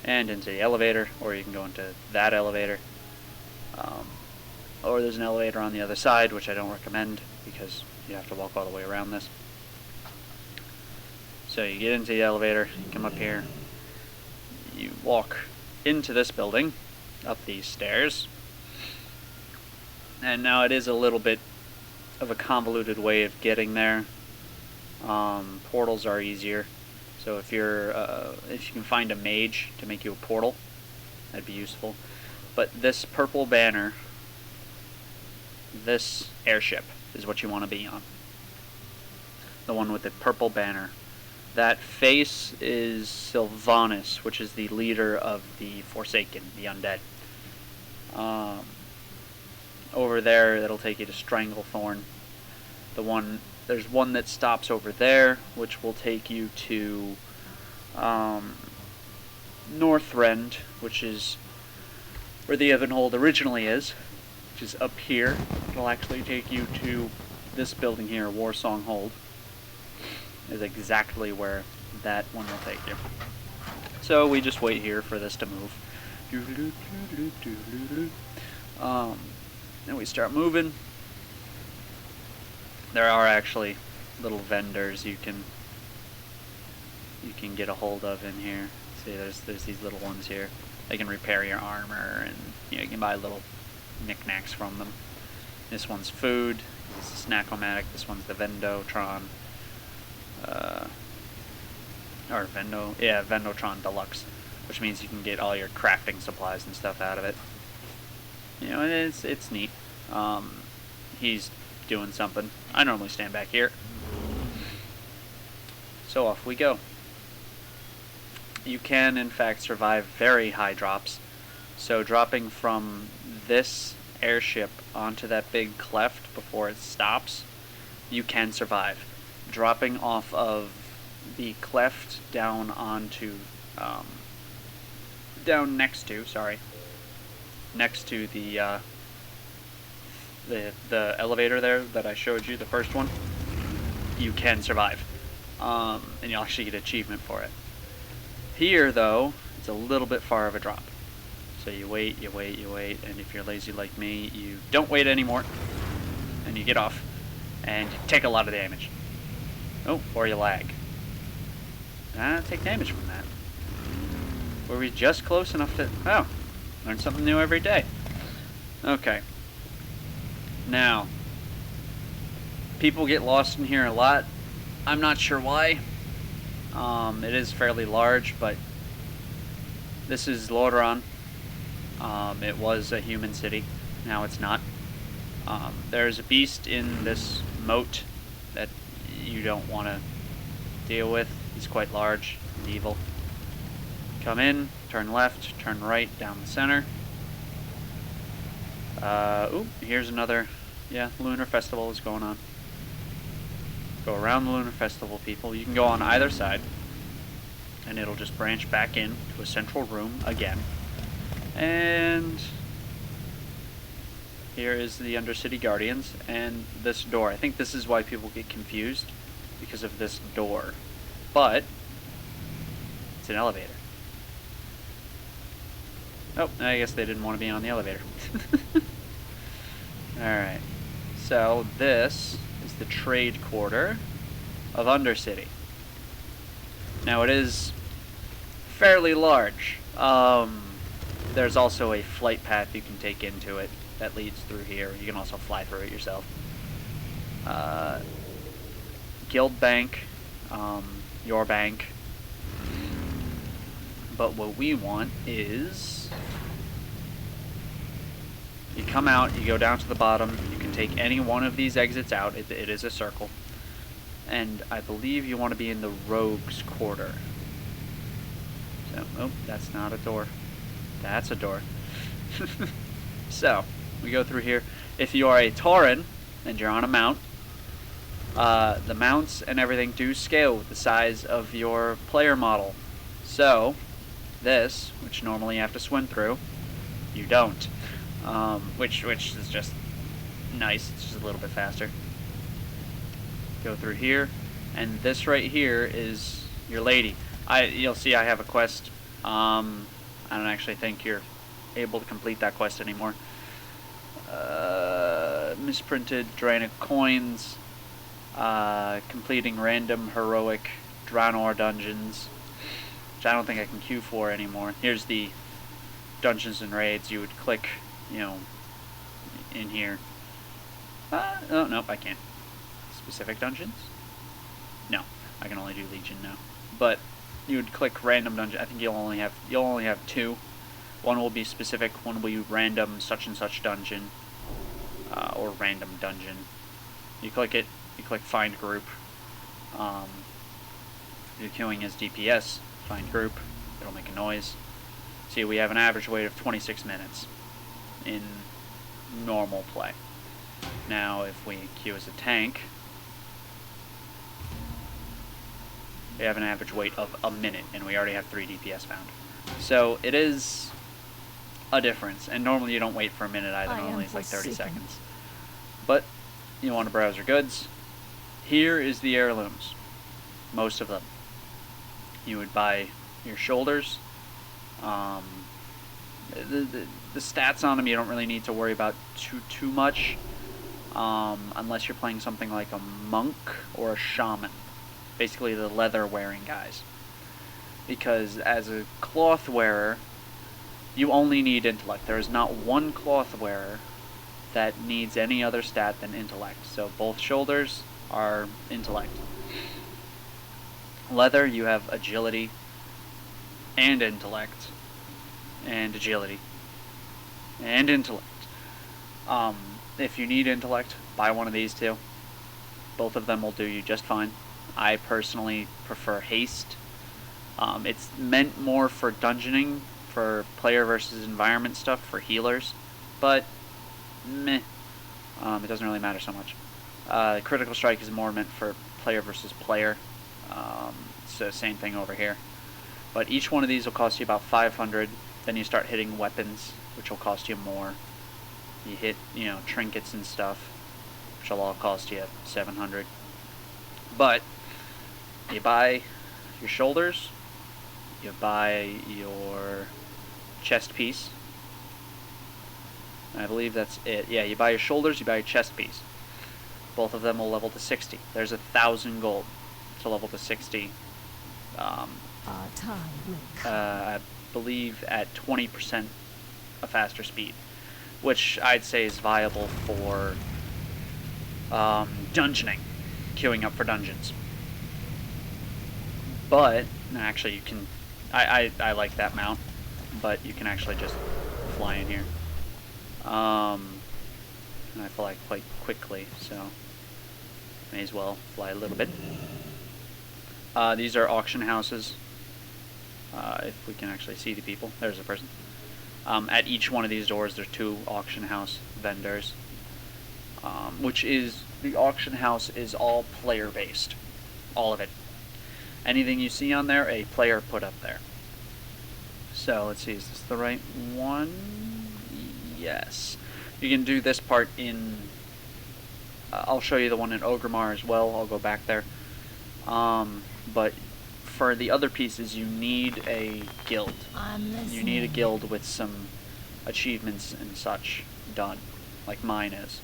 and into the elevator, or you can go into that elevator. Or there's an elevator on the other side, which I don't recommend because you have to walk all the way around this. So you get into the elevator, you come up here, you walk into this building, up these stairs, and now it is a little bit of a convoluted way of getting there. Portals are easier, so if you can find a mage to make you a portal, that'd be useful. But this purple banner, this airship, is what you want to be on. The one with the purple banner. That face is Sylvanas, which is the leader of the Forsaken, the undead. Over there, that'll take you to Stranglethorn. There's one that stops over there, which will take you to Northrend, which is where the Evenhold originally is, which is up here. It'll actually take you to this building here, Warsong Hold. Is exactly where that one will take you. So we just wait here for this to move. Then we start moving. There are actually little vendors you can get a hold of in here. See, there's these little ones here. They can repair your armor, and you can buy little knickknacks from them. This one's food. This is Snack-O-Matic. This one's the Vendotron. Or Vendotron Deluxe, which means you can get all your crafting supplies and stuff out of it. And it's neat. He's doing something. I normally stand back here. So off we go. You can, in fact, survive very high drops. So dropping from this airship onto that big cleft before it stops, you can survive. Dropping off of the cleft down onto, next to the elevator there that I showed you, the first one, you can survive. And you'll actually get achievement for it. Here, though, it's a little bit far of a drop. So you wait, and if you're lazy like me, you don't wait anymore, and you get off, and you take a lot of damage. Oh, or you lag. Take damage from that. Were we just close enough to... Oh, learn something new every day. Okay. Now, people get lost in here a lot. I'm not sure why. It is fairly large, but this is Lordaeron. It was a human city. Now it's not. There's a beast in this moat that you don't want to deal with. He's quite large and evil. Come in, turn left, turn right, down the center. Ooh, here's another, yeah, Lunar Festival is going on. Go around the Lunar Festival, people. You can go on either side, and it'll just branch back in to a central room again. And here is the Undercity Guardians and this door. I think this is why people get confused, because of this door. But it's an elevator. Oh, I guess they didn't want to be on the elevator. Alright. So this is the trade quarter of Undercity. Now it is fairly large. There's also a flight path you can take into it that leads through here. You can also fly through it yourself. Guild Bank, your bank. But what we want is, you come out, you go down to the bottom, you can take any one of these exits out, it is a circle. And I believe you want to be in the Rogues Quarter. So, oh, that's not a door. That's a door. So, we go through here. If you are a Tauren, and you're on a mount, the mounts and everything do scale with the size of your player model. So, this, which normally you have to swim through, you don't. Which is just nice. It's just a little bit faster. Go through here, and this right here is your lady. You'll see I have a quest. I don't actually think you're able to complete that quest anymore. Misprinted Draenic coins. Completing random heroic Draenor dungeons, which I don't think I can queue for anymore. Here's the dungeons and raids. You would click, you know, in here. Oh, nope, I can't. Specific dungeons? No, I can only do Legion now. But you would click random dungeon. I think you'll only have two. One will be specific. One will be random such and such dungeon, or random dungeon. You click it. You click find group. You're queuing as DPS. Find group. It'll make a noise. See, we have an average wait of 26 minutes in normal play. Now, if we queue as a tank, we have an average wait of a minute, and we already have 3 DPS found. So it is a difference, and normally you don't wait for a minute either. Normally it's like 30 seconds. But you want to browse your goods. Here is the heirlooms, most of them. You would buy your shoulders. The stats on them you don't really need to worry about too much, unless you're playing something like a monk or a shaman, basically the leather wearing guys. Because as a cloth wearer, you only need intellect. There is not one cloth wearer that needs any other stat than intellect. So both shoulders are intellect. Leather, you have agility and intellect and agility and intellect. If you need intellect, buy one of these two. Both of them will do you just fine. I personally prefer haste. It's meant more for dungeoning, for player versus environment stuff, for healers, but meh. It doesn't really matter so much. Critical strike is more meant for player versus player. So same thing over here. But each one of these will cost you about 500. Then you start hitting weapons, which will cost you more. You hit, trinkets and stuff, which will all cost you 700. But you buy your shoulders, you buy your chest piece. I believe that's it. Yeah, you buy your shoulders, you buy your chest piece. Both of them will level to 60. There's 1,000 gold to level to 60. I believe at 20% a faster speed, which I'd say is viable for dungeoning, queuing up for dungeons. But actually, you can. I like that mount, but you can actually just fly in here. And I fly quite quickly, so may as well fly a little bit. These are auction houses. if we can actually see the people. There's a person. At each one of these doors, there's 2 auction house vendors, which is, the auction house is all player-based. All of it. Anything you see on there, a player put up there. So, let's see, is this the right one? Yes. You can do this part in... I'll show you the one in Ogremar as well. I'll go back there. But for the other pieces, you need a guild. You need a guild with some achievements and such done, like mine is.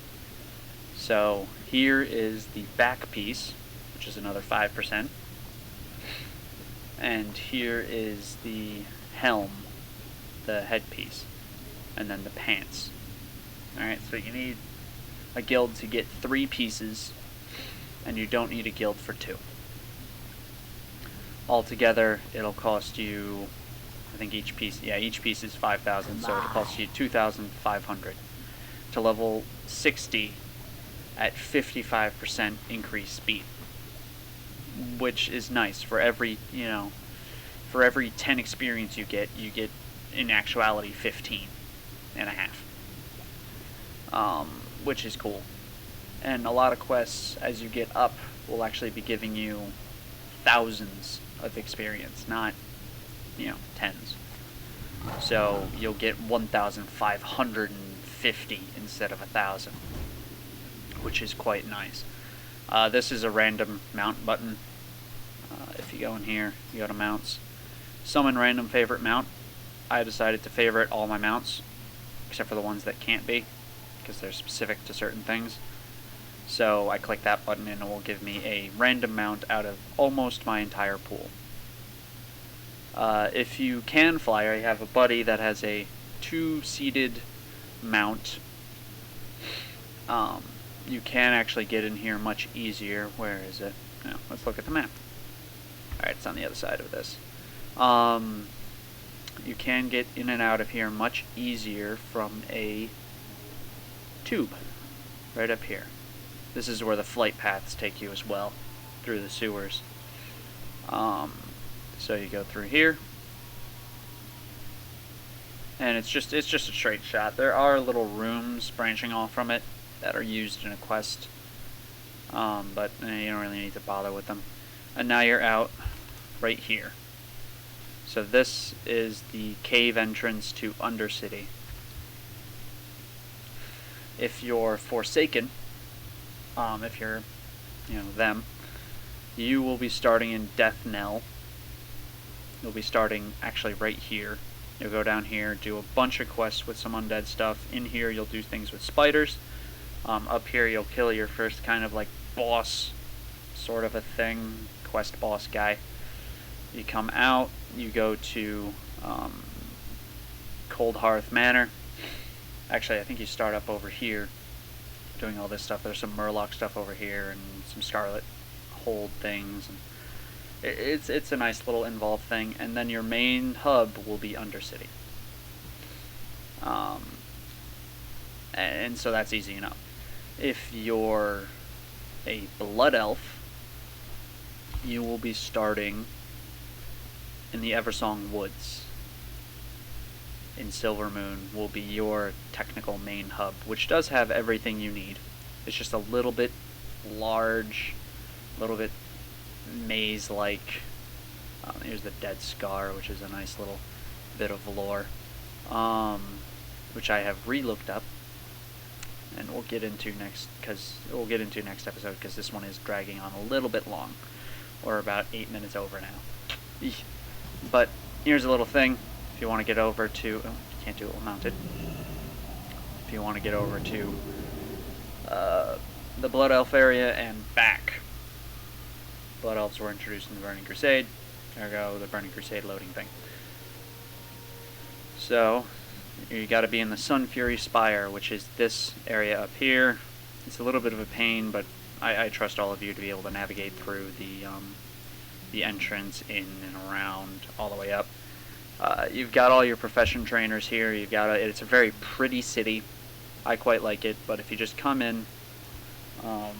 So here is the back piece, which is another 5%. And here is the helm, the headpiece, and then the pants. Alright, so you need a guild to get 3 pieces, and you don't need a guild for 2. Altogether, it'll cost you, I think each piece is 5,000, so it'll cost you 2,500 to level 60 at 55% increased speed, which is nice. For every, for every 10 experience you get in actuality 15 and a half, which is cool. And a lot of quests, as you get up, will actually be giving you thousands of experience, not, tens. So you'll get 1,550 instead of 1,000, which is quite nice. This is a random mount button. If you go in here, you go to mounts, summon random favorite mount. I decided to favorite all my mounts, except for the ones that can't be, because they're specific to certain things. So I click that button and it will give me a random mount out of almost my entire pool. If you can fly, I have a buddy that has a 2-seated mount. You can actually get in here much easier. Where is it? Let's look at the map. Alright, it's on the other side of this. You can get in and out of here much easier from a tube right up here. This is where the flight paths take you as well, through the sewers. So you go through here, and it's just a straight shot. There are little rooms branching off from it that are used in a quest, but you don't really need to bother with them. And now you're out right here. So this is the cave entrance to Undercity. If you're Forsaken, if you're, them, you will be starting in Death Knell. You'll be starting actually right here. You'll go down here, do a bunch of quests with some undead stuff. In here, you'll do things with spiders. Up here, you'll kill your first kind of like boss sort of a thing, quest boss guy. You come out, you go to Cold Hearth Manor. Actually, I think you start up over here doing all this stuff. There's some Murloc stuff over here and some Scarlet Hold things. And it's a nice little involved thing. And then your main hub will be Undercity. And so that's easy enough. If you're a Blood Elf, you will be starting in the Eversong Woods. In Silvermoon will be your technical main hub, which does have everything you need. It's just a little bit large, a little bit maze-like. Here's the Dead Scar, which is a nice little bit of lore, which I have re-looked up, and we'll get into next episode, because this one is dragging on a little bit long. We're about 8 minutes over now. Eesh. But here's a little thing. If you want to get over to... Oh, you can't do it while mounted. If you want to get over to the Blood Elf area and back. Blood Elves were introduced in the Burning Crusade. Ergo, the Burning Crusade loading thing. So, you got to be in the Sun Fury Spire, which is this area up here. It's a little bit of a pain, but I trust all of you to be able to navigate through the entrance, in and around, all the way up. You've got all your profession trainers here. It's a very pretty city. I quite like it, but if you just come in, why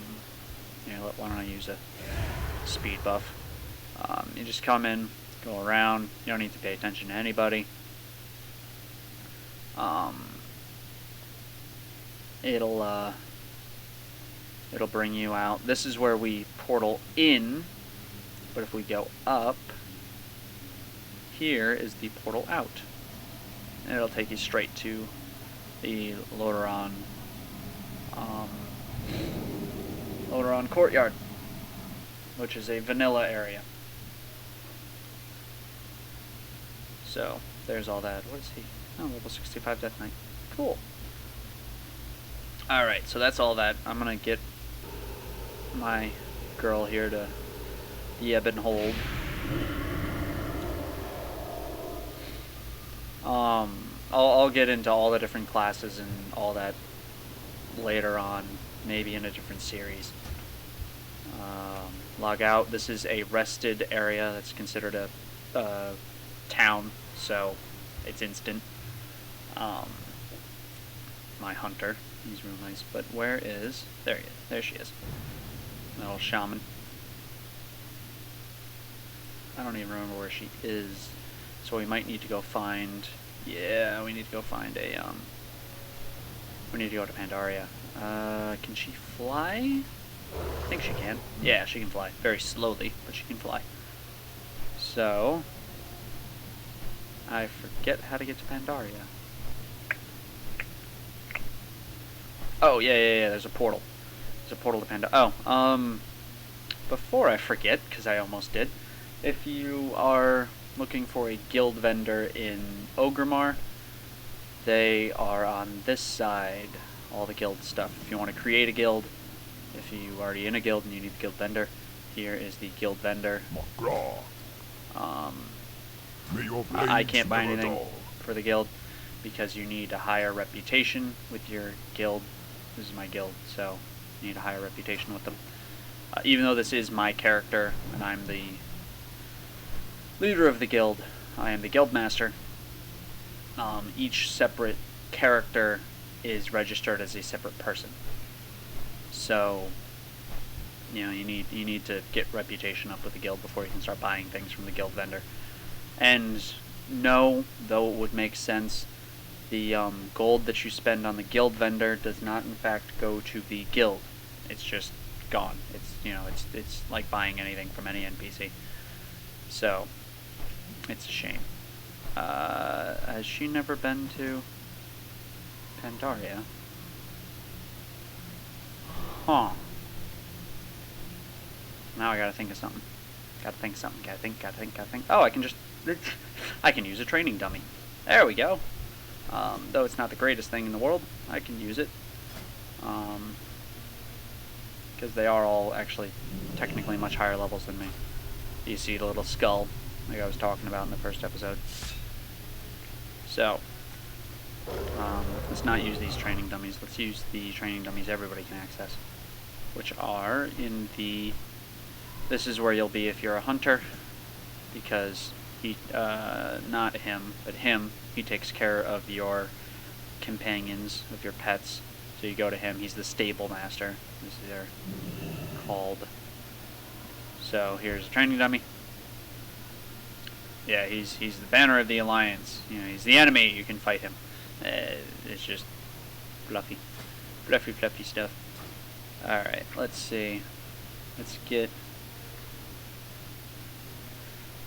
don't I use a speed buff? You just come in, Go around. You don't need to pay attention to anybody. It'll bring you out. This is where we portal in, but if we go up, here is the portal out. And it'll take you straight to the Lordaeron Courtyard, which is a vanilla area. So, there's all that. What is he? Oh, level 65 Death Knight. Cool. Alright, so that's all that. I'm gonna get my girl here to the ebb and hold. I'll get into all the different classes and all that later on, maybe in a different series. Log out. This is a rested area. That's considered a town, so it's instant. My hunter, he's real nice. But where is? There he is. There she is. Little shaman. I don't even remember where she is, so we might need to go find. Yeah, we need to go find a. We need to go to Pandaria. Can she fly? I think she can. Yeah, she can fly. Very slowly, but she can fly. So, I forget how to get to Pandaria. Oh, yeah, there's a portal. There's a portal to Pandaria. Oh, before I forget, because I almost did, if you are looking for a guild vendor in Orgrimmar, they are on this side, all the guild stuff. If you want to create a guild, if you're already in a guild and you need the guild vendor, here is the guild vendor. I can't buy anything for the guild because you need a higher reputation with your guild. This is my guild, so you need a higher reputation with them. Even though this is my character and I'm the leader of the guild, I am the guild master. Each separate character is registered as a separate person. So, you know, you need to get reputation up with the guild before you can start buying things from the guild vendor. And no, though it would make sense, the gold that you spend on the guild vendor does not in fact go to the guild. It's just gone. It's like buying anything from any NPC. So, it's a shame. Has she never been to Pandaria? Huh. Now I gotta think of something. Gotta think. Oh, I can use a training dummy. There we go. Though it's not the greatest thing in the world, I can use it. Because they are all actually technically much higher levels than me. You see the little skull, like I was talking about in the first episode. So, let's not use these training dummies. Let's use the training dummies everybody can access, which are in the. This is where you'll be if you're a hunter, because he, not him, but him, he takes care of your companions, of your pets. So you go to him. He's the stable master, as they're called. So here's a training dummy. Yeah, he's the banner of the Alliance. You know, he's the enemy. You can fight him. It's just fluffy stuff. All right, let's see. Let's get.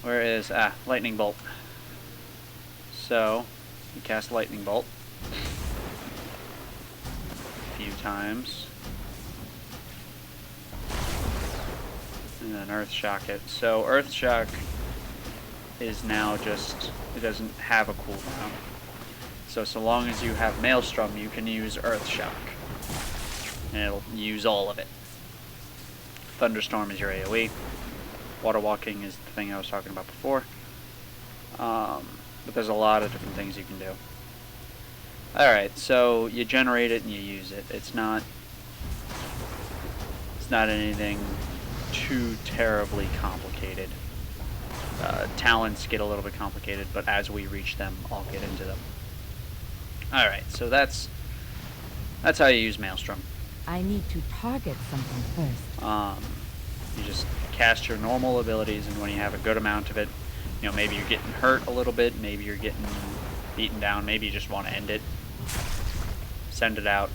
Where is lightning bolt? So you cast lightning bolt a few times, and then earth shock it. So earth shock is now just, it doesn't have a cooldown. So long as you have Maelstrom, you can use Earth Shock. And it'll use all of it. Thunderstorm is your AoE. Water Walking is the thing I was talking about before. But there's a lot of different things you can do. Alright, so you generate it and you use it. It's not anything too terribly complicated. Talents get a little bit complicated, but as we reach them, I'll get into them. Alright, so that's how you use Maelstrom. I need to target something first. You just cast your normal abilities, and when you have a good amount of it, You know, maybe you're getting hurt a little bit, maybe you're getting beaten down, maybe you just want to end it. Send it out.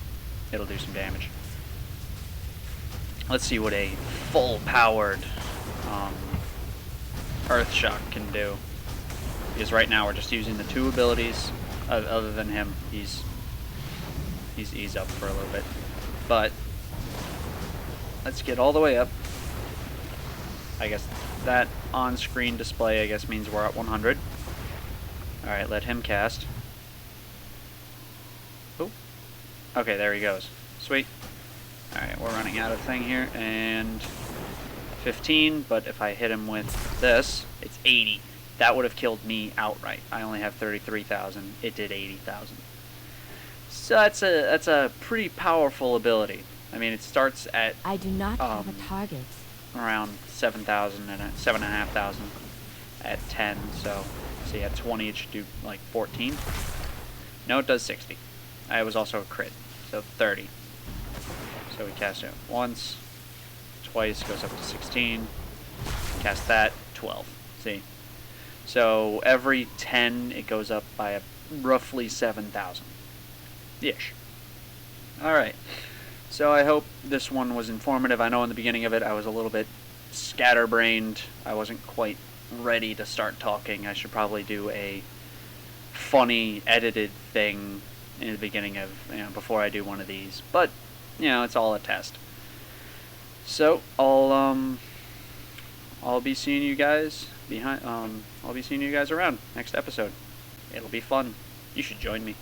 It'll do some damage. Let's see what a full-powered Earth Shock can do. Because right now we're just using the 2 abilities. Other than him, he's up for a little bit. But let's get all the way up. I guess that on-screen display, I guess, means we're at 100. Alright, let him cast. Oh. Okay, there he goes. Sweet. Alright, we're running out of thing here, and 15, but if I hit him with this, it's 80. That would have killed me outright. I only have 33,000. It did 80,000. So that's a pretty powerful ability. I mean, it starts at I do not have a target. around 7,000 and 7,500 at 10. So see, at 20 it should do like 14. No, it does 60. I was also a crit, so 30. So we cast it once, twice, goes up to 16. Cast that, 12. See? So every 10, it goes up by roughly 7,000. Ish. Alright. So I hope this one was informative. I know in the beginning of it I was a little bit scatterbrained. I wasn't quite ready to start talking. I should probably do a funny, edited thing in the beginning of, before I do one of these. But, it's all a test. So, I'll be seeing you guys I'll be seeing you guys around next episode. It'll be fun. You should join me.